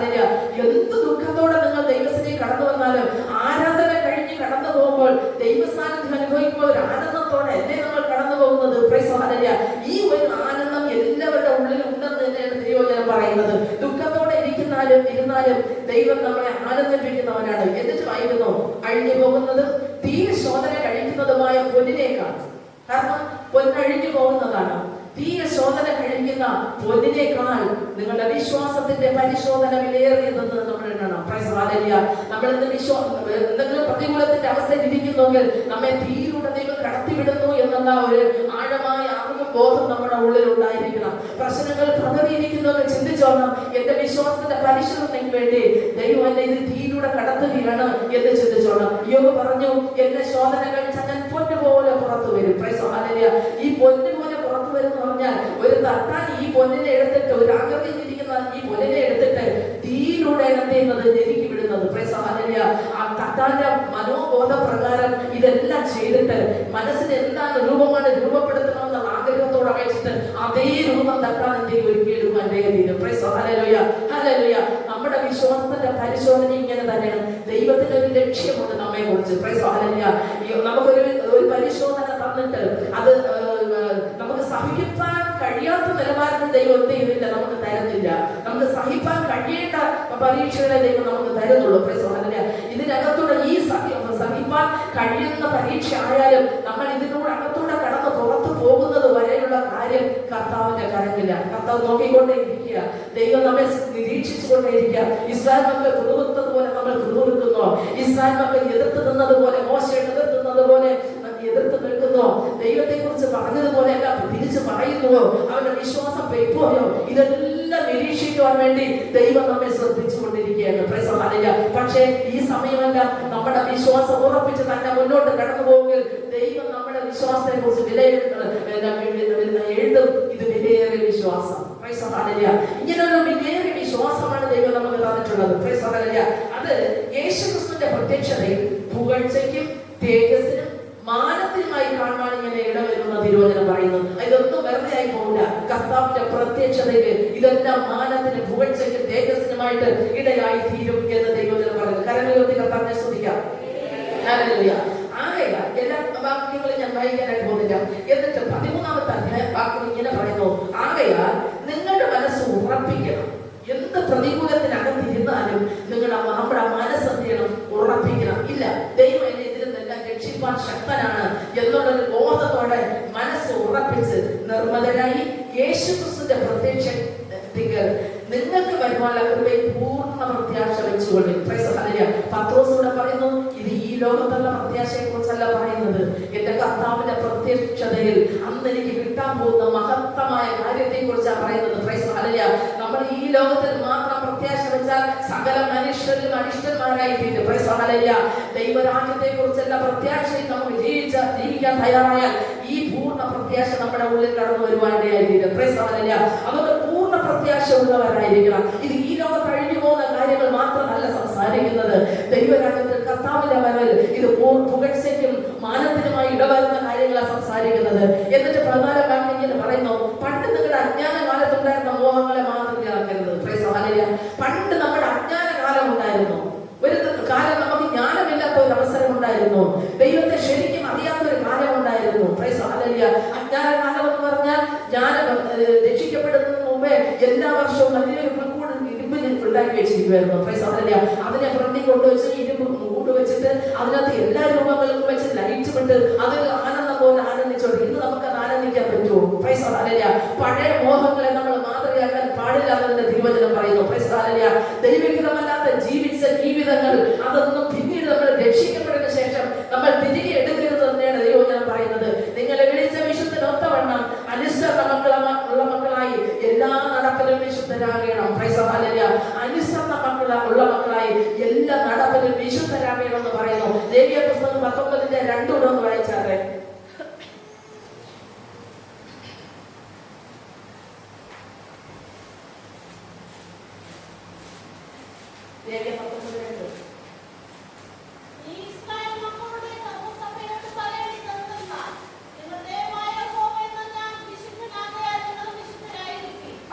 എന്ത് ദുഃഖത്തോടെ നിങ്ങൾ ദൈവസന്നിധിയിൽ കടന്നു വന്നാലും ആരാധന കഴിഞ്ഞ് കടന്നു പോകുമ്പോൾ ദൈവസാന്നിധ്യം അനുഭവിക്കുമ്പോൾ ഒരു ആനന്ദത്തോടെ അല്ലേ നമ്മൾ കടന്നു പോകുന്നത്? ഈ ഒരു ആനന്ദം എല്ലാവരുടെ ഉള്ളിൽ ഉണ്ടെന്ന് തന്നെയാണ് ദൈവജനം പറയുന്നത്. ദുഃഖത്തോടെ ഇരുന്നാലും ദൈവം നമ്മളെ ആനന്ദിപ്പിക്കുന്നവനാണ്. എന്നിട്ട് വായിക്കുന്നു, അഴിഞ്ഞു പോകുന്നത് തീരെ ശോധന കഴിക്കുന്നതുമായ പൊന്നിനേക്കാൾ. കാരണം പൊന്നഴിഞ്ഞു പോകുന്നതാണ്. തീരെ ശോധന കഴിക്കുന്ന പൊന്നിനേക്കാൾ നിങ്ങളുടെ വിശ്വാസത്തിന്റെ പരിശോധന വിലയേറിയതെന്ന് നമ്മൾ എണ്ണണം. നമ്മൾ എന്തെങ്കിലും പ്രതികൂലത്തിന്റെ അവസ്ഥയിൽ ഇരിക്കുന്നെങ്കിൽ നമ്മെ തീയിലൂടെ ദൈവം കടത്തിവിടുന്നു എന്നുള്ള ഒരു ആഴമായ ബോധം നമ്മുടെ ഉള്ളിൽ ഉണ്ടായിരിക്കണം. പ്രശ്നങ്ങൾ പദവിയിരിക്കുന്നവർ ചിന്തിച്ചോണം, എന്റെ വിശ്വാസത്തിന്റെ പരിശോധനയ്ക്ക് വേണ്ടി ദൈവം എന്നെ ഇത് തീയിലൂടെ കടത്തുകയാണ് എന്ന് ചിന്തിച്ചോണം. യോബ് പറഞ്ഞു, എന്റെ ശോധന കഴിച്ചാൽ ഞാൻ പൊന്നുപോലെ പുറത്തു വരും. ഈ പൊന്നുപോലെ പുറത്തു വരും പറഞ്ഞാൽ ഒരു തട്ടാൻ ഈ പൊന്നിനെ എടുത്തിട്ട്, ഒരു ആകൃതിയിൽ ഇരിക്കുന്ന ഈ പൊന്നിനെ എടുത്തിട്ട് തീയിലൂടെ എന്തെയ്യുന്നത്? ഞെരുക്കി വിടുന്നത്. ആ തട്ടാന്റെ മനോബോധ പ്രകാരം ഇതെല്ലാം ചെയ്തിട്ട് മനസ്സിന് എന്താണ് രൂപമാണ് രൂപപ്പെടുത്തണമെന്ന ആഗ്രഹത്തോടെ അപേക്ഷിച്ചിട്ട് അതേ രൂപം തട്ടാൻ എന്തെങ്കിലും ഒരുക്കിയെടുക്കാൻ തീരും. നമ്മുടെ വിശ്വാസത്തിന്റെ പരിശോധന ഇങ്ങനെ തന്നെയാണ്. ദൈവത്തിന് ഒരു ലക്ഷ്യമുണ്ട് നമ്മെ കുറിച്ച്. നമുക്കൊരു പരിശോധന തന്നിട്ട് അത് നമുക്ക് സഹിക്കാൻ കഴിയാത്ത നിലവാരത്തിൽ ദൈവം എന്ത് ചെയ്യുന്നില്ല, നമുക്ക് തരുന്നില്ല. നമുക്ക് സഹിക്കാൻ കഴിയേണ്ട പരീക്ഷകളെ ദൈവം നമുക്ക് തരുന്നുള്ളൂ. ഇതിനകത്തൂടെ ഈ സഹിക്കാൻ കഴിയുന്ന പരീക്ഷ ആയാലും നമ്മൾ ഇതിലൂടെ അകത്തൂടെ കടന്ന് പുറത്തു പോകുന്നത് വരെയുള്ള കാര്യം കർത്താവിന്റെ കരങ്ങില്ല. കർത്താവ് നോക്കിക്കൊണ്ടേ ഇരിക്കുക. ദൈവം നമ്മെ നിരീക്ഷിച്ചുകൊണ്ടേയിരിക്കുക. ഇസ്രായേൽ മക്കൾ കുറുകുന്നതുപോലെ നമ്മൾ കുറുകുന്നോ? ഇസ്രായേൽ മക്കൾ എതിർത്ത് നിന്നതുപോലെ, മോശെ എതിർത്തുന്നത് പോലെ എതിർത്ത് നിൽക്കുന്നോ? ദൈവത്തെ കുറിച്ച് പറഞ്ഞതുപോലെ എല്ലാം തിരിച്ചു പറയുന്നുവോ? അവന്റെ വിശ്വാസം പെയ്പോയോ? ഇതെല്ലാം നിരീക്ഷിക്കുവാൻ വേണ്ടി ദൈവം നമ്മെ ശ്രദ്ധിച്ചുകൊണ്ടിരിക്കുകയാണ്. പക്ഷേ ഈ സമയമല്ല നമ്മുടെ വിശ്വാസം ഉറപ്പിച്ച് തന്നെ മുന്നോട്ട് കടന്നു പോകുമെങ്കിൽ ദൈവം നമ്മുടെ വിശ്വാസത്തെ കുറിച്ച് എഴുതും. ഇത് വിലയേറിയ വിശ്വാസം. ഇങ്ങനൊരു വിലയേറിയ വിശ്വാസമാണ് ദൈവം നമുക്ക് തന്നിട്ടുള്ളത്. അത് യേശുക്രിസ്തുവിന്റെ പ്രത്യക്ഷതയിൽ പുകഴ്ചയ്ക്കും തേജസ്സിനും മാനത്തിനുമായി കാണുവാൻ ഇങ്ങനെ ഇടവരുന്ന തിരുവചനം പറയുന്നു. ഇതൊന്നും വെറുതെ ആയി പോകില്ല. കർത്താവിന്റെ പ്രത്യക്ഷതയ്ക്ക് ഇതെല്ലാം മാനത്തിന് പുകഴ്ചയ്ക്കും തേജസ്സിനുമായിട്ട് ഇടയായി തീരും എന്ന് ദൈവജനം പറയുന്നു. കരങ്ങളുയർത്തി കർത്താവിനെ സ്തുതിക്കാം. എല്ലാ വാക്യങ്ങളും ഞാൻ വായിക്കാനായിട്ട് പോകുന്നില്ല. എന്നിട്ട് 13-ാമത്തെ അധ്യായം വാക്യം ഇങ്ങനെ പറയുന്നു, ആകയാൽ നിങ്ങളുടെ മനസ്സ് ഉറപ്പിക്കണം. എന്ത് പ്രതികൂലത്തിനകത്തിരുന്നാലും നമ്മുടെ മനസ്സ് ഉറപ്പിക്കണം. ഇല്ല, ദൈവം എന്നെ ഇതിൽ നിന്നെല്ലാം രക്ഷിപ്പാൻ ശക്തനാണ് എന്നുള്ളൊരു ബോധത്തോടെ മനസ്സ് ഉറപ്പിച്ച് നിർമ്മതരായി യേശുക്രിസ്തുവിന്റെ പ്രത്യക്ഷത്തിൽ നിങ്ങൾക്ക് വരുവാനുള്ള കൃപയിൽ പൂർണ്ണ പ്രത്യാശ വെച്ചുകൊള്ളും. പത്രോസ് ഇവിടെ പറയുന്നു, ഇത് ഈ ലോകത്തുള്ള പ്രത്യാശയെ കുറിച്ചല്ല പറയുന്നത്. എന്റെ കർത്താവിന്റെ പ്രത്യക്ഷതയിൽ അന്ന് എനിക്ക് കിട്ടാൻ പോകുന്ന മഹത്തമായ കാര്യത്തെ കുറിച്ചാണ് പറയുന്നത്. നമ്മൾ ഈ ലോകത്തിൽ മാത്രം പ്രത്യാശ വെച്ചാൽ സകല മനുഷ്യരിലും അനിഷ്ടന്മാരായി തീരും. ദൈവരാജ്യത്തെ കുറിച്ചുള്ള പ്രത്യാശയിൽ നമുക്ക് ജീവിക്കാൻ തയ്യാറായാൽ ഈ പൂർണ്ണ പ്രത്യാശ നമ്മുടെ ഉള്ളിൽ കടന്നു വരുവാനിടയായി തീരും. അതുകൊണ്ട് പൂർണ്ണ പ്രത്യാശ ഉള്ളവരായിരിക്കണം. ഇത് ഈ ലോകത്ത് കഴിഞ്ഞു പോകുന്ന കാര്യങ്ങൾ മാത്രമല്ല സംസാരിക്കുന്നത്. ദൈവരാജ്യത്തിൽ കർത്താവിന്റെ വരവിൽ ഇത് പുകഴ്ചയ്ക്കും മാനത്തിനുമായി ഇടവരുന്ന കാര്യങ്ങളാണ് സംസാരിക്കുന്നത്. എന്നിട്ട് 14-ാം വാക്യം ഇങ്ങനെ പറയുന്നു, പണ്ട് നിങ്ങളുടെ അജ്ഞാന കാലത്തുണ്ടായിരുന്ന മോഹങ്ങളെ മാതൃകയാക്കരുത്. പണ്ട് നമ്മുടെ അജ്ഞാന കാലം ഉണ്ടായിരുന്നു. ഒരു കാലം നമുക്ക് ജ്ഞാനമില്ലാത്ത ഒരു അവസരം ഉണ്ടായിരുന്നു. ദൈവത്തെ ശരിക്കും അറിയാത്ത ഒരു കാലം ഉണ്ടായിരുന്നു. അജ്ഞാന കാലം എന്ന് പറഞ്ഞാൽ വലിയൊരു കൂട് ഇരുമ്പിൽ ഉണ്ടാക്കി വെച്ചിരിക്കുമായിരുന്നു. അതിനെ ഫ്രണ്ടിൽ കൊണ്ടുവച്ച് ഇരുമ്പ് കൂട് വെച്ചിട്ട് അതിനകത്ത് എല്ലാ രൂപങ്ങളും വെച്ച് ലൈറ്റ് വിട്ട് അത് ആനന്ദം പോലെ ആനന്ദിച്ചോണ്ട് ഇന്ന് നമുക്ക് അത് ആനന്ദിക്കാൻ പറ്റുമോ? പഴയ മോഹങ്ങളെ നമ്മൾ മാതൃകയാക്കാൻ പാടില്ലാത്തതിന്റെ തിരുവചനം പറയുന്നു. ദൈവികമല്ലാത്ത ജീവിച്ച ജീവിതങ്ങൾ അതൊന്നും പിന്നീട് നമ്മൾ രക്ഷിക്കപ്പെട്ടതിന് ശേഷം നമ്മൾ തിരികെ എടുക്കരുത് തന്നെയാണ് ദൈവവചനം പറയുന്നത്. നിങ്ങളെ വിളിച്ച വിശുദ്ധനൊത്തവണ്ണം അനുസരണ ഉള്ള മക്കളായി എല്ലാ നടപ്പിലും വിശുദ്ധരാകണം. അനുസരണ ഉള്ള മക്കളായി എല്ലാ നടപ്പിലും വിശുദ്ധരാകണം എന്ന് പറയുന്നു. ലേവ്യ പുസ്തകം 19:2 ഒന്ന് വായിച്ചാറേ.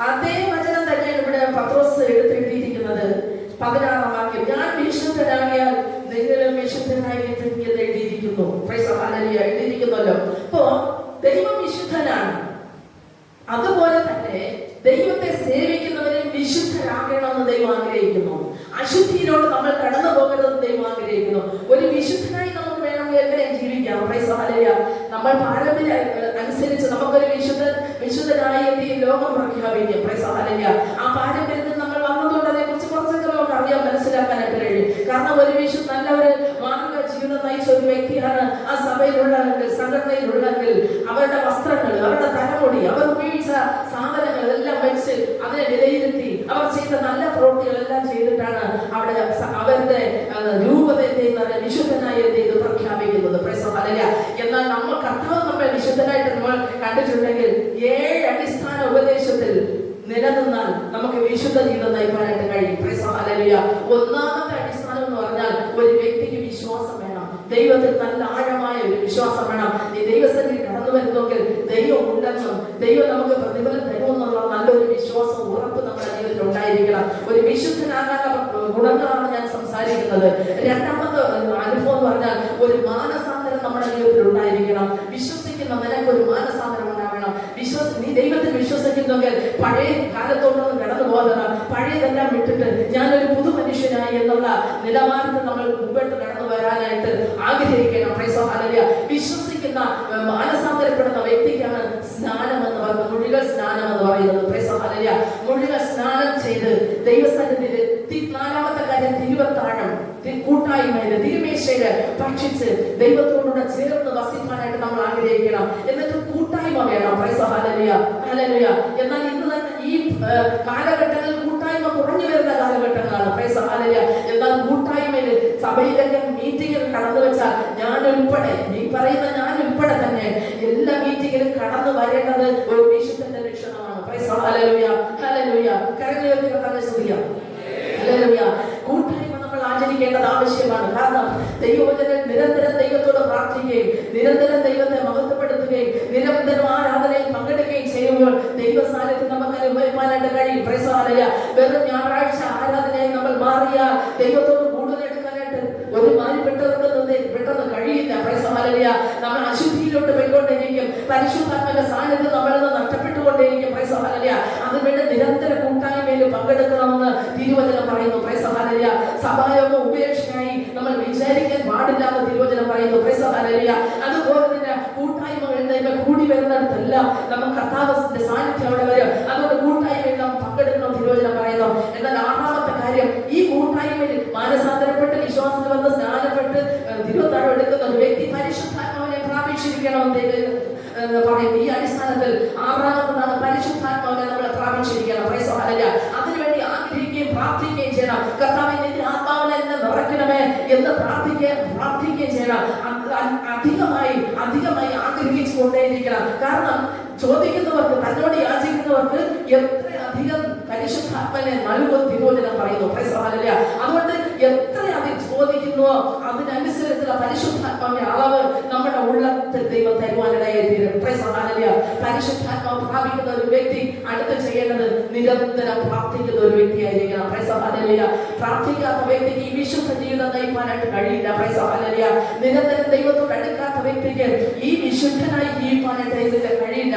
അതേ വചനം തന്നെയാണ് ഇവിടെ പത്രോസ് എഴുതിയിരിക്കുന്നത്. 16-ാം വാക്യം, ഞാൻ വിശുദ്ധനാകിയാൽ നിങ്ങളും വിശുദ്ധനായിരിക്കും എന്ന് എഴുതിയിരിക്കുന്നു. എഴുതിയിരിക്കുന്നല്ലോ. അപ്പോ ദൈവം വിശുദ്ധനാണ്. അതുപോലെ തന്നെ ദൈവത്തെ സേവിക്കുന്നവരെ വിശുദ്ധരാകണമെന്ന് ദൈവം ആഗ്രഹിക്കുന്നു. അശുദ്ധിയിലോട്ട് നമ്മൾ കടന്നു പോകരുതെന്ന് ദൈവം ആഗ്രഹിക്കുന്നു. ഒരു വിശുദ്ധനായി നമുക്ക് വേണമെങ്കിൽ എങ്ങനെ ജീവിക്കാം? നമ്മൾ പാരമ്പര്യ അനുസരിച്ച് നമുക്കൊരു വിശുദ്ധനായി ലോകം പ്രഖ്യാപിക്കും. ആ പാരമ്പര്യത്തിൽ നമ്മൾ വന്നതുകൊണ്ട് അതേ കുറിച്ച് കുറച്ചൊക്കെ നമുക്ക് അറിയാൻ മനസ്സിലാക്കാനായിട്ട് കഴിയും. കാരണം ഒരു നല്ല ഒരു മാർഗ ജീവിതം നയിച്ച ഒരു വ്യക്തിയാണ് ആ സഭയിലുള്ളതെങ്കിൽ സംഘടനയിലുള്ളതെങ്കിൽ അവരുടെ വസ്ത്രങ്ങൾ, അവരുടെ തലമുടി, അവർ ഉപയോഗിച്ച സാധനങ്ങൾ എല്ലാം വെച്ച് അതിനെ വിലയിരുത്തി അവർ ചെയ്ത നല്ല പ്രവൃത്തികളെല്ലാം ചെയ്തിട്ടാണ് അവിടെ അവരുടെ രൂപതയെ വിശുദ്ധനായി ഇത് പ്രഖ്യാപിക്കുന്നത്. എന്നാൽ നമ്മൾ കർത്താവ് നമ്മെ വിശുദ്ധനായിട്ട് നമ്മൾ കണ്ടിട്ടുണ്ടെങ്കിൽ 7 അടിസ്ഥാന ഉപദേശത്തിൽ നിലനിന്നാൽ നമുക്ക് വിശുദ്ധ ജീവിതം നയിക്കാനായിട്ട് കഴിയും. ഒന്നാമത്തെ അടിസ്ഥാനം എന്ന് പറഞ്ഞാൽ ഒരു വ്യക്തിക്ക് വിശ്വാസം വേണം. ദൈവത്തിൽ നല്ല ആഴമായ ഒരു വിശ്വാസം വേണം. ഈ ദൈവസന്നിധി കടന്നു വരുന്നെങ്കിൽ ദൈവം ഉണ്ടെന്നും ദൈവം നമുക്ക് പ്രതിഫലം തരുമെന്നുള്ള നല്ലൊരു വിശ്വാസം, ഉറപ്പ് നമ്മുടെ ജീവിതത്തിൽ ഉണ്ടായിരിക്കണം. ഒരു വിശുദ്ധനാകാനുള്ള ഗുണങ്ങളാണ് ഞാൻ സംസാരിക്കുന്നത്. രണ്ടാമത്തെ അനുഭവം എന്ന് പറഞ്ഞാൽ ഒരു മാനസാന്തരം നമ്മുടെ ജീവിതത്തിൽ ഉണ്ടായിരിക്കണം. വിശ്വസിക്കുന്ന നിനക്കൊരു മാനസാന്തരം ഉണ്ടാകണം. നീ ദൈവത്തിൽ വിശ്വസിക്കുന്നെങ്കിൽ പഴയ കാലത്തോടൊന്നും കടന്നു പോകാതെ പഴയതെല്ലാം വിട്ടിട്ട് ഞാനൊരു പുതു മനുഷ്യനായി എന്നുള്ള നിലവാരത്തിൽ നമ്മൾ മുമ്പോട്ട് കടന്നു വരാനായിട്ട് ആഗ്രഹിക്കണം. വിശ്വസിക്കുന്ന മാനസാന്തരപ്പെടുന്ന വ്യക്തിക്കാണ് സ്നാനം എന്ന് പറയുന്നത്, മുഴുവൻ സ്നാനം എന്ന് പറയുന്നത്. മുഴുവൻ സ്നാനം ചെയ്ത് ദൈവസന്നിധിയിൽ 4-ാമത്തെ കാര്യം തിരുവത്താഴം, കൂട്ടായ്മയില് തിരുമേശയില് ഭക്ഷിച്ച് ദൈവത്തോടുകൂടെ ചേർന്ന് വസിക്കാനായിട്ട് നമ്മൾ ആഗ്രഹിക്കണം. എന്നിട്ട് കൂട്ടായ്മ വേണം. എന്നാൽ ഇന്ന് തന്നെ ഈ കാലഘട്ടങ്ങളിൽ കൂട്ടായ്മ കുറഞ്ഞു വരുന്ന കാലഘട്ടങ്ങളാണ്. എന്നാൽ കൂട്ടായ്മയിൽ സഭയിലൊക്കെ മീറ്റിംഗിൽ കടന്നു വെച്ചാൽ ഞാൻ ഉൾപ്പെടെ, ഈ പറയുന്ന ഞാൻ ഉൾപ്പെടെ തന്നെ എല്ലാ മീറ്റിംഗിലും കടന്നു വരേണ്ടത് ഒരു വിശുദ്ധന്റെ ലക്ഷണമാണ്. കൂട്ടായ്മ നമ്മൾ ആചരിക്കേണ്ടത് ആവശ്യമാണ്. കാരണം ദൈവവചനം നിരന്തരം ദൈവത്തോട് പ്രാർത്ഥിക്കുകയും നിരന്തരം ദൈവത്തെ മഹത്വപ്പെടുത്തുകയും നിരന്തരം ആരാധനയിൽ പങ്കെടുക്കുകയും ചെയ്യുമ്പോൾ ദൈവ സാന്നിധ്യം നമുക്ക് അനുഭവിക്കാനായിട്ട് കഴിയും. വെറും ഞായറാഴ്ച ആരാധനയായി നമ്മൾ മാറിയ ദൈവത്തോട് കൂടുതൽ എടുക്കാനായിട്ട് ഒരു പെട്ടെന്ന് കഴിയില്ല. നമ്മൾ അശുദ്ധിയിലോട്ട് പോയിക്കൊണ്ടിരിക്കും. പരിശുദ്ധാത്മന്റെ സാന്നിധ്യം നമ്മളിൽ നിന്ന് നഷ്ടപ്പെട്ടുകൊണ്ടേയിരിക്കും. അതിനുവേണ്ടി നിരന്തര കൂട്ടായ്മയിൽ പങ്കെടുക്കണമെന്ന് തിരുവചനം പറയുന്നു. സഭായോഗം ഉപേക്ഷയായി നമ്മൾ വിചാരിക്കാൻ പാടില്ലാത്ത തിരുവചനം പറയുന്നു. അതുപോലെ തന്നെ കൂട്ടായ്മകൾ കൂടി വരുന്നിടത്തെല്ലാം നമുക്ക് കർത്താവിന്റെ സാന്നിധ്യം അവിടെ വരും. അതുകൊണ്ട് കൂട്ടായ്മയിൽ നാം പങ്കെടുക്കണം തിരുവചനം പറയുന്നു. എന്നാൽ 6-ാമത്തെ കാര്യം, ഈ കൂട്ടായ്മയിൽ മാനസാന്തരപ്പെട്ട് വിശ്വാസത്തിൽ വന്ന് സ്നാനപ്പെട്ട് തിരുവത്താഴം എടുക്കുന്ന ഒരു വ്യക്തി പരിശുദ്ധാത്മാവിനെ പ്രാപിച്ചിരിക്കണമെന്ന് പറയും. ഈ അടിസ്ഥാനത്തിൽ 6-ാമതാണ് പരിശുദ്ധാത്മാവിനെ നമ്മൾ പ്രാപിച്ചിരിക്കണം. അതിനുവേണ്ടി ആഗ്രഹിക്കുകയും പ്രാർത്ഥിക്കുകയും ചെയ്യണം. കർത്താവേ, നിന്റെ ആത്മാവിനെ എന്നെ നിറയ്ക്കണമേ എന്ന് പ്രാർത്ഥിക്കുകയും ചെയ്യണം. അധികമായി ആഗ്രഹിച്ചു കൊണ്ടേയിരിക്കണം. കാരണം ചോദിക്കുന്നവർക്ക്, തന്നോട് യാചിക്കുന്നവർക്ക് എത്രയധികം പരിശുദ്ധാത്മനെ നൽകും തിരുവചനം പറയുന്നു. അതുകൊണ്ട് എത്രയധികം ചോദിക്കുന്നുവോ അതിനനുസരിച്ചുള്ള പരിശുദ്ധാത്മാവിന്റെ അളവ് നമ്മുടെ ഉള്ളത്തിൽ ദൈവം തരുവാനിടയായി തീരും. പരിശുദ്ധാത്മാവ് പ്രാപിക്കുന്ന ഒരു വ്യക്തി അടുത്ത് ചെയ്യേണ്ടത് നിരന്തരം പ്രാർത്ഥിക്കുന്ന ഒരു വ്യക്തിയായിരിക്കണം. പ്രാർത്ഥിക്കാത്ത വ്യക്തിക്ക് ഈ വിശുദ്ധ ജീവിതം നയിക്കാനായിട്ട് കഴിയില്ല. നിരന്തരം ദൈവത്തോട് അടുക്കാത്ത വ്യക്തിക്ക് ഈ വിശുദ്ധനായി ജീവിക്കാനായിട്ട് ഇതിന്റെ കഴിയില്ല.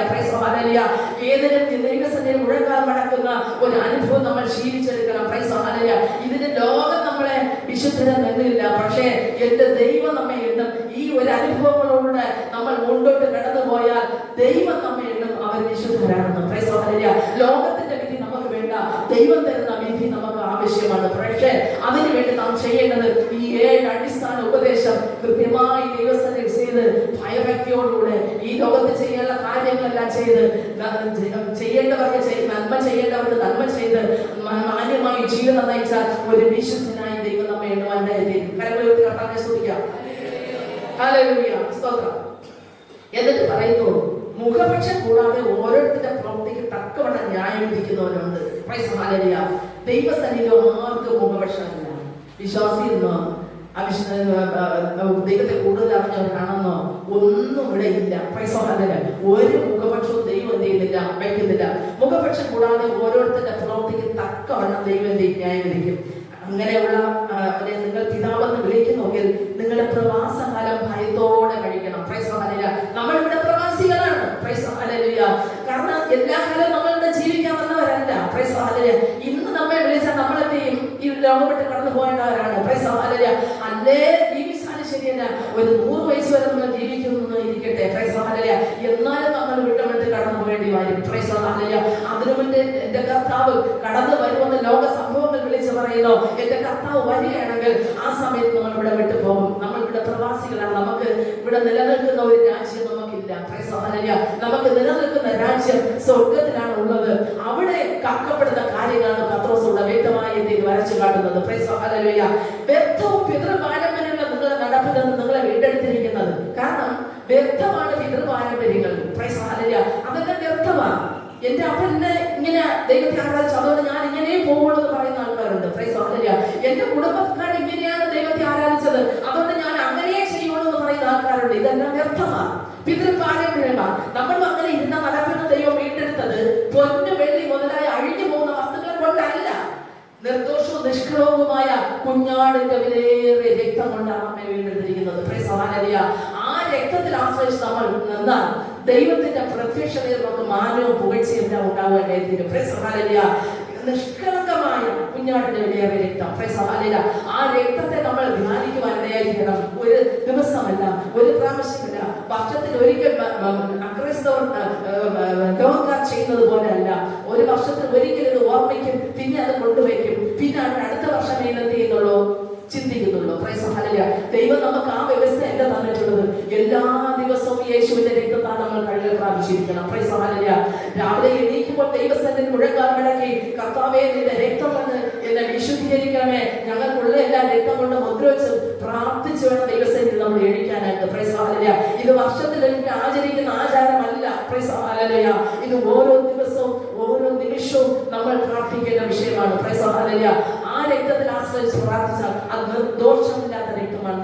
ഏതെങ്കിലും ദൈവസന്നിധിയിൽ മുഴങ്ങാൻ നടക്കുന്ന ഒരു അനുഭവം നമ്മൾ ശീലിച്ചെടുക്കണം. Price hallelujah. ഇതിന് ലോകം നമ്മളെ വിശുദ്ധരെന്നില്ല, പക്ഷേ എന്റെ ദൈവം നമ്മെ എണ്ണും. ഈ ഒരു അനുഭവങ്ങളോട് നമ്മൾ മുന്നോട്ട് കടന്നു പോയാൽ ദൈവം നമ്മെ എണ്ണും, അവർ വിശുദ്ധരാണെന്ന്. Price hallelujah. ലോകത്തിന്റെ വിധി നമുക്ക് വേണ്ട, ദൈവം തരുന്ന വിധി നമുക്ക് ആവശ്യമാണ്. പക്ഷേ അതിനുവേണ്ടി നാം ചെയ്യേണ്ടത് ഈ 7 അടിസ്ഥാന ഉപദേശം കൃത്യമായി ദൈവസന്നിധിയിൽ ചെയ്ത് ഭയഭക്തിയോടുകൂടെ ഈ ലോകത്ത് ചെയ്യാനുള്ള കാര്യങ്ങളെല്ലാം ചെയ്ത് ചെയ്യേണ്ടവർക്ക് നന്മ ചെയ്യേണ്ടവർക്ക് നന്മ ചെയ്ത് മാന്യമായി ജീവിതം നയിച്ചാൽ ഒരു വിശുദ്ധനായി ദൈവം നമ്മെ എണ്ണുവാനായി. കരങ്ങളുയർത്തി കർത്താവിനെ സ്തുതിക്കാം. ഹല്ലേലൂയ, സ്തോത്രം. എന്നിട്ട് പറയുന്നു, മുഖപക്ഷം കൂടാതെ ഓരോരുത്തരുടെ പ്രവൃത്തിക്ക് തക്കവണ്ണം ന്യായം വിധിക്കുന്നവരുണ്ട്. Price hallelujah. ദൈവസന്നിധിയിൽ ആർക്കും മുഖപക്ഷമില്ല. വിശ്വാസി എന്നോ ദൈവത്തെ കൂടുതൽ അറിഞ്ഞവരാണെന്നോ ഒന്നും ഇവിടെ ഇല്ല. Price hallelujah. ഒരു മുഖപക്ഷവും ദൈവം എന്ത് ചെയ്യുന്നില്ല, വയ്ക്കുന്നില്ല. മുഖപക്ഷം കൂടാതെ ഓരോരുത്തരുടെ പ്രവൃത്തിക്ക് തക്കവണ്ണം ദൈവം ന്യായം വിധിക്കും. അങ്ങനെയുള്ള നിങ്ങൾ പിതാവെന്ന് വിളിക്കുന്നെങ്കിൽ നിങ്ങളുടെ പ്രവാസകാലം ഭയത്തോടെ കഴിക്കണം. Price hallelujah. നമ്മളിവിടെ പ്രവാസികളാണ്. Price hallelujah. കാരണം എല്ലാ കാലവും നമ്മളിവിടെ ജീവിക്കാൻ വന്നവരല്ല. Price hallelujah. ഇന്ന് നമ്മെ വിളിച്ചാൽ നമ്മളെന്തെയും ഈ ലോകം വിട്ട് കടന്നു പോകേണ്ടവരാണ്. Price hallelujah. അല്ലേ ജീവിച്ചാലും ശരിയല്ല, ഒരു 100 വയസ്സ് വരെ നമ്മൾ ജീവിക്കുന്നു ഇരിക്കട്ടെ. Price hallelujah. എന്നാലും നമ്മൾ വിട്ട് കടന്നു പോകേണ്ടി വരും. Price hallelujah. അതിനു മുന്നേ എന്റെ കർത്താവ് കടന്നു വരുമെന്ന് ലോക സംഭവങ്ങൾ വിളിച്ച് പറയുന്നു. എന്റെ കർത്താവ് വരികയാണെങ്കിൽ ആ സമയത്ത് നമ്മൾ ഇവിടെ വിട്ടു പോകും. നമ്മൾ ഇവിടെ പ്രവാസികളാണ്. നമുക്ക് ഇവിടെ നിലനിൽക്കുന്ന ഒരു രാജ്യം നമുക്കില്ല. Price hallelujah. നമുക്ക് നിലനിൽക്കുന്ന രാജ്യം സ്വർഗത്തിലാണ് ഉള്ളത്. അവിടെ കാക്കപ്പെടുന്ന കാര്യങ്ങളാണ് പത്രോസ് ഇവിടെ വ്യക്തമായി വരച്ചു കാട്ടുന്നത്. Price hallelujah. വ്യർത്ഥവും പിതൃപാരമ്പര്യങ്ങളും നിങ്ങളുടെ നടപ്പിൽ നിന്ന് നിങ്ങളെ വീണ്ടെടുത്തിരിക്കുന്നത്. കാരണം വ്യർത്ഥമാണ് പിതൃപാരമ്പര്യങ്ങൾ. Price hallelujah. അതെല്ലാം വ്യർത്ഥമാണ്. എന്റെ അപ്പനെ ഇങ്ങനെ ദൈവത്തെ ആരാധിച്ചു, അതുകൊണ്ട് ഞാൻ ഇങ്ങനെ പോകുള്ളൂ എന്ന് പറയുന്ന ആൾക്കാരുണ്ട്. Price hallelujah. എന്റെ കുടുംബക്കാർ ഇങ്ങനെയാണ് ദൈവത്തെ ആരാധിച്ചത്, അതുകൊണ്ട് ഞാൻ അങ്ങനെ ചെയ്യുള്ളൂ എന്ന് പറയുന്ന ആൾക്കാരുണ്ട്. ഇതെല്ലാം വ്യർത്ഥമാണ്, പിതൃപാരമ്പര്യമാണ്. നമ്മൾ അങ്ങനെ ഇരുന്ന നടക്കുന്ന ദൈവം വീണ്ടെടുത്തത് പൊന്നു വെള്ളി മുതലായ അഴിഞ്ഞു പോകുന്ന വസ്തുക്കളെ കൊണ്ടല്ല, നിർദോഷവും നിഷ്കളവുമായ കുഞ്ഞാടിന്റെ വിലയേറിയ രക്തം കൊണ്ടാണ് നമ്മെ വീണ്ടെടുത്തിരിക്കുന്നത്. Price hallelujah. ആ രക്തത്തിൽ ആശ്രയിച്ച് നമ്മൾ നിന്നാൽ ദൈവത്തിന്റെ പ്രത്യക്ഷതയിൽ നമുക്ക് മാനവും പുകഴ്ചയും എല്ലാം ഉണ്ടാവുകയും. Price hallelujah. നിഷ്കളങ്കമായ കുഞ്ഞാടിന്റെ വിലയേറിയ രക്തം. Price hallelujah. ആ രക്തത്തെ നമ്മൾ ധ്യാനിക്കുവാനിടയായിരിക്കണം. ഒരു ദിവസമല്ല, ഒരു പ്രാവശ്യമല്ല, വർഷത്തിൽ ഒരിക്കൽ ലോകക്കാർ ചെയ്യുന്നത് പോലെ അല്ല. ഒരു വർഷത്തിൽ ഒരിക്കൽ ഇത് ഓർമ്മിക്കും, പിന്നെ അത് കൊണ്ടുവയ്ക്കും, പിന്നെ അടുത്ത വർഷം എന്ത് ചെയ്യുന്നുള്ളൂ, ചിന്തിക്കുന്നുള്ളൂ. Price hallelujah. ദൈവം നമുക്ക് ആ വ്യവസ്ഥ എന്താ തന്നിട്ടുള്ളത്? എല്ലാ ദിവസവും യേശുവിന്റെ രക്തത്താൽ നമ്മൾ കഴുകൽ പ്രാപിച്ചിരിക്കണം. Price hallelujah. രാവിലെ എണീക്കുമ്പോൾ ദൈവസന്നിധിയിൽ മുഴങ്കാൽ മടക്കി, കർത്താവേ നിന്റെ രക്തം കൊണ്ട് എന്നെ വിശുദ്ധീകരിക്കണമേ, ഞങ്ങൾക്കുള്ള എല്ലാ രക്തം കൊണ്ട് മുദ്രവെച്ച് പ്രാർത്ഥിച്ചു വേണം ദൈവസന്നിധിയിൽ നമ്മൾ എണീക്കാനായിട്ട്. Price hallelujah. ഇത് വർഷത്തിൽ എനിക്ക് ആചരിക്കുന്ന ആചാരമല്ല. Price hallelujah. ഇത് ഓരോ ദിവസവും ഓരോ നിമിഷവും നമ്മൾ പ്രാർത്ഥിക്കേണ്ട വിഷയമാണ്. Praise hallelujah. ആ രക്തത്തിൽ ആശ്രയിച്ച് പ്രാർത്ഥിച്ചാൽ അത് നിർദോഷമില്ലാത്ത രക്തമാണ്,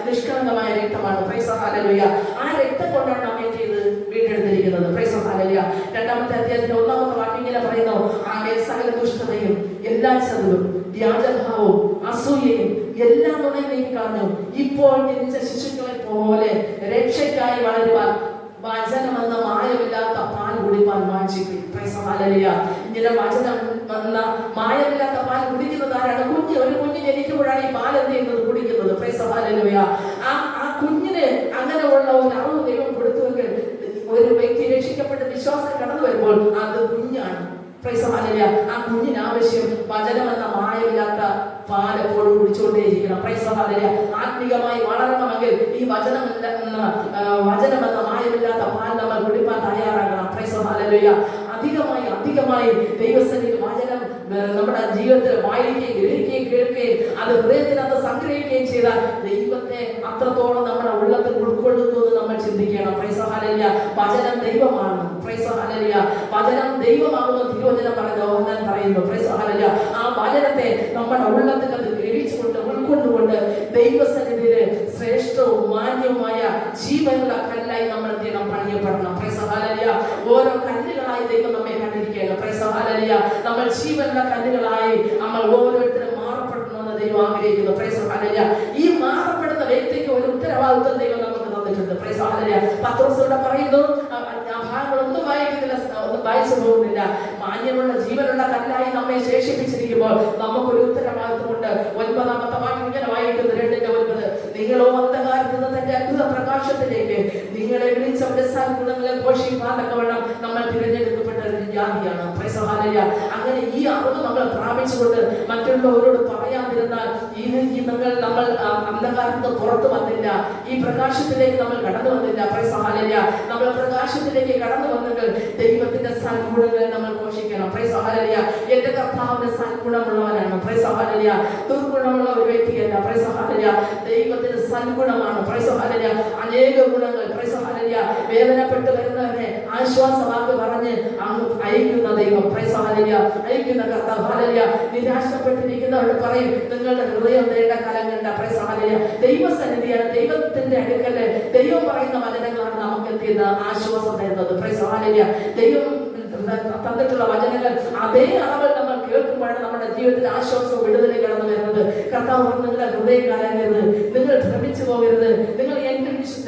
നിഷ്കളങ്കമായ രക്തമാണ്. Praise hallelujah. ആ രക്തം കൊണ്ടാണ് നാം ചെയ്ത് വീണ്ടെടുത്തിരിക്കുന്നത്. Price hallelujah. 2-ാമത്തെ അധ്യായത്തിന്റെ 1-ാമത്തെ വാക്യം ഇങ്ങനെ പറയുന്നു, ആകെ സകല ദുഷ്ടതയും എല്ലാ ചതിവും വ്യാജഭാവവും അസൂയയും എല്ലാം നുണയിലേക്ക് കളഞ്ഞു ഇപ്പോൾ ജനിച്ച ശിശുക്കളെ പോലെ രക്ഷയ്ക്കായി വളരുവാൻ വചനമെന്ന മായമില്ലാത്ത പാൽ കുടിപ്പാൻ വാഞ്ചിക്കും. Price hallelujah. ഇങ്ങനെ വചനം എന്ന മായമില്ലാത്ത പാൽ കുടിക്കുന്നത് ആരാണ്? ഒരു കുഞ്ഞ് ജനിക്കുമ്പോഴാണ് ഈ പാൽ എന്ത് ചെയ്യുന്നത്, കുടിക്കുന്നത്. Price hallelujah. ആ കുഞ്ഞിന് അങ്ങനെയുള്ള ഒരു അറിവ് ദൈവം കൊടുത്തുവെങ്കിൽ ഒരു വ്യക്തി രക്ഷിക്കപ്പെട്ട് വിശ്വാസം കടന്നു വരുമ്പോൾ അത് കുഞ്ഞാണ്. Price hallelujah. ആ കുഞ്ഞിന് ആവശ്യം വചനമെന്ന മായമില്ലാത്ത പാൽ എപ്പോഴും കുടിച്ചുകൊണ്ടേയിരിക്കണം. Price hallelujah. ആത്മീകമായി വളരണമെങ്കിൽ ഈ വചനമെന്ന മായമില്ലാത്ത പാൽ നമ്മൾ കുടിപ്പാൻ തയ്യാറാകണം. Price hallelujah. അധികമായി ദൈവസന്നിധിയിൽ വചനം നമ്മുടെ ജീവിതത്തിൽ വായിക്കുകയും ഗ്രഹിക്കുകയും കേൾക്കുകയും അത് ഹൃദയത്തിനകത്ത് സംഗ്രഹിക്കുകയും ചെയ്താൽ ദൈവത്തെ അത്രത്തോളം നമ്മുടെ ഉള്ളത്തിൽ ഉൾക്കൊള്ളുന്നു എന്ന് നമ്മൾ ചിന്തിക്കണം. Price hallelujah. വചനം ദൈവമാണ്. Price hallelujah. വചനം ദൈവമാകുന്ന തിരുവചനം യോഹന്നാൻ പറയുന്നു. Price hallelujah. ആ വചനത്തെ നമ്മുടെ ഉള്ളത്തിനകത്ത് ഗ്രഹിച്ചുകൊണ്ട് ഉൾക്കൊണ്ടുകൊണ്ട് ദൈവസന്നിധിയിൽ ശ്രേഷ്ഠവും മാന്യവുമായ ജീവനുള്ള കല്ലായി നമ്മൾ പണിയപ്പെടണം. Price hallelujah. ഓരോ കല്ലുകളായി ദൈവം നമ്മെ കണ്ടിരിക്കുകയാണ്. Price hallelujah. നമ്മൾ ജീവനുള്ള കല്ലുകളായി നമ്മൾ ഓരോരുത്തരും മാറപ്പെടണമെന്ന് ദൈവം ആഗ്രഹിക്കുന്നു. Price hallelujah. ഈ മാറപ്പെടുന്ന വ്യക്തിക്ക് ഒരു ഉത്തരവാദിത്വം ദൈവം നമുക്ക് തന്നിട്ടുണ്ട്. Price hallelujah. പത്രോസ് ഇവിടെ പറയുന്നു, ഭാഗങ്ങളൊന്നും വായിക്കുന്നില്ല, ഒന്ന് വായിച്ചു പോകുന്നില്ല. മാന്യമുള്ള ജീവനുള്ള കല്ലായി നമ്മെ ശേഷിപ്പിച്ചിരിക്കുമ്പോൾ നമുക്കൊരു ഉത്തരവാദിത്വമുണ്ട്. 9-ാമത്തെ വാക്യം ഇങ്ങനെ വായിക്കുന്നു, 2:9. നിങ്ങളോ അന്ധകാരത്തിൽ നിന്ന് തന്റെ അത്ഭുത പ്രകാശത്തിലേക്ക് നിങ്ങളെ വിളിച്ചവരുടെ സൽഗുണങ്ങളെ ഘോഷിപ്പാതക്കവണ്ണം നമ്മൾ തിരഞ്ഞെടുക്കപ്പെട്ട ഒരു ജാതിയാണ്. Price the Lord. അങ്ങനെ ഈ അറിവ് നമ്മൾ പ്രാപിച്ചുകൊണ്ട് മറ്റുള്ളവരോട് പറയാതിരുന്നാൽ നമ്മൾ അന്ധകാരത്തിൽ പുറത്തു വന്നില്ല, ഈ പ്രകാശത്തിലേക്ക് നമ്മൾ കടന്നു വന്നില്ല. Price the Lord. നമ്മൾ പ്രകാശത്തിലേക്ക് കടന്നു വന്നെങ്കിൽ ദൈവത്തിന്റെ സൽഗുണങ്ങളെ നമ്മൾ ഘോഷിക്കണം. Price the Lord. എന്റെ കർത്താവിന്റെ സൽഗുണമുള്ളവനാണ്. Praise the Lord. ദുർഗുണമുള്ള ഒരു വ്യക്തിയല്ല. Praise the Lord. ദൈവത്തിന്റെ സൽഗുണമാണ്. Price the Lord. അനേക ഗുണങ്ങൾ. Price the Lord. വേദനപ്പെട്ട് വരുന്നവരെ ആശ്വാസവാക്ക് പറഞ്ഞ് അയക്കുന്ന ദൈവം. Praise the Lord. അയക്കുന്ന കർത്താവ്. ഹല്ലേലൂയ. നിരാശപ്പെട്ടിരിക്കുന്നവരോട് പറയും, നിങ്ങളുടെ ഹൃദയം നേണ്ട കലങ്ങണ്ട. Praise the Lord. ദൈവസന്നിധിയാണ്, ദൈവത്തിന്റെ അടുക്കല് ദൈവം പറയുന്ന വചനങ്ങളാണ് നമുക്ക് എന്ത് ആശ്വാസം തരുന്നത്. Praise the Lord. ദൈവം തന്നിട്ടുള്ള വചനങ്ങൾ അതേ അളവിൽ നമ്മൾ കേൾക്കുമ്പോഴാണ് നമ്മുടെ ജീവിതത്തിൽ ആശ്വാസവും വിടുതലും കടന്നു വരുന്നത്. കർത്താവ് നിങ്ങളുടെ ഹൃദയം കലങ്ങരുത്, നിങ്ങൾ ഭ്രമിച്ചു പോകരുത്, നിങ്ങൾ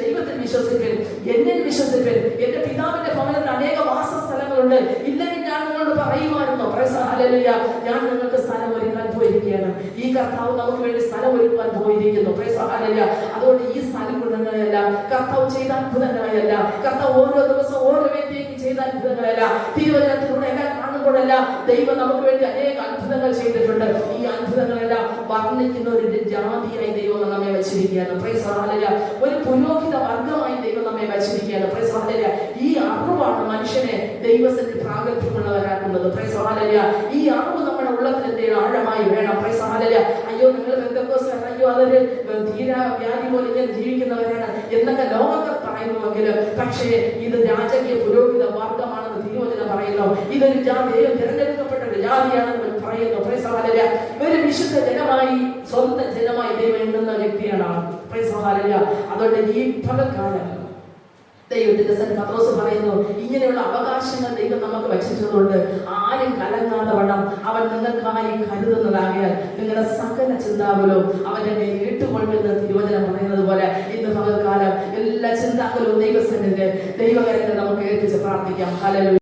ദൈവത്തിൽ വിശ്വസിക്കൽ, എന്നിൽ വിശ്വസിക്കൽ. എന്റെ പിതാവിന്റെ ഭവനത്തിൽ അനേക വാസസ്ഥലങ്ങളുണ്ട്, ഇല്ലെങ്കിൽ ഞാൻ നിങ്ങളോട് പറയുമായിരുന്നു. Price the Lord. ഞാൻ നിങ്ങൾക്ക് സ്ഥലം ഒരുക്കാൻ പോയിരിക്കുകയാണ്. ഈ കർത്താവ് നമുക്ക് വേണ്ടി സ്ഥലം ഒരുക്കാൻ പോയിരിക്കുന്നു. Price the Lord. അതുകൊണ്ട് ഈ സൽഗുണങ്ങളെല്ലാം കർത്താവ് ചെയ്ത അത്ഭുതങ്ങളല്ല, കർത്താവ് ഓരോ ദിവസം ഓരോ വ്യക്തിക്ക് ചെയ്ത അത്ഭുതങ്ങളല്ല, തിരുവചനത്തിലൂടെ എല്ലാം കാണുമ്പോഴല്ല ദൈവം നമുക്ക് വേണ്ടി അനേക അത്ഭുതങ്ങൾ ചെയ്തിട്ടുണ്ട്. ഈ അത്ഭുതങ്ങളെല്ലാം വർണ്ണിക്കുന്ന ഒരു ജാതിയായി ദൈവം നമ്മെ വെച്ചിരിക്കുകയാണ്. Price the Lord. ഒരു പുരോഹിത വർഗമായി ദൈവം നമ്മെ വെച്ചിരിക്കുകയാണ്. Price the Lord. ഈ അറിവാണ് മനുഷ്യനെ ദൈവസന്നിധി പ്രാഗൽഭ്യമുള്ളവരാക്കുന്നത്. Price the Lord. ഈ അറിവ് നമ്മുടെ ഉള്ളത്തിൽ എന്തെങ്കിലും ആഴമായി വേണം. Price the Lord. അയ്യോ നിങ്ങൾ പെന്തക്കോസ്തരാണ്, അയ്യോ അതൊരു തീരാ വ്യാധി പോലെ ഇങ്ങനെ ജീവിക്കുന്നവരാണ് എന്നൊക്കെ ലോകങ്ങൾ പറയുന്നുവെങ്കിലും, പക്ഷേ ഇത് രാജകീയ പുരോഹിത വർഗമാണെന്ന് തിരുവചനം പറയുന്നു. ഇതൊരു ദൈവം തിരഞ്ഞെടുക്കപ്പെട്ട ഒരു ജാതിയാണെന്ന് പറയുന്നു. Price the Lord. ഒരു വിശുദ്ധ ജനമായി, സ്വന്തം ജനമായി ദൈവം എണ്ണുന്ന വ്യക്തിയാണ്. Price the Lord. അതുകൊണ്ട് ഈ പകൽക്കാലം ദൈവത്തിന്റെ പത്രോസ് പറയുന്നു, ഇങ്ങനെയുള്ള അവകാശങ്ങൾ ദൈവം നമുക്ക് വെച്ചിട്ടുള്ളതുകൊണ്ട് ആരും കലങ്ങാതെ വണ്ണം അവൻ നിങ്ങൾക്കായി കരുതുന്നതാകിയാൽ നിങ്ങളുടെ സകല ചിന്താകുലവും അവന്റെ മേൽ ഇട്ടുകൊള്ളുന്ന തിരുവചനം പറയുന്നത് പോലെ ഇന്ന് പകൽക്കാലം എല്ലാ ചിന്താകുലവും ദൈവസന്നിധിയിൽ ദൈവകരങ്ങൾ നമുക്ക് ഏൽപ്പിച്ച് പ്രാർത്ഥിക്കാം. ഹല്ലേലൂയ.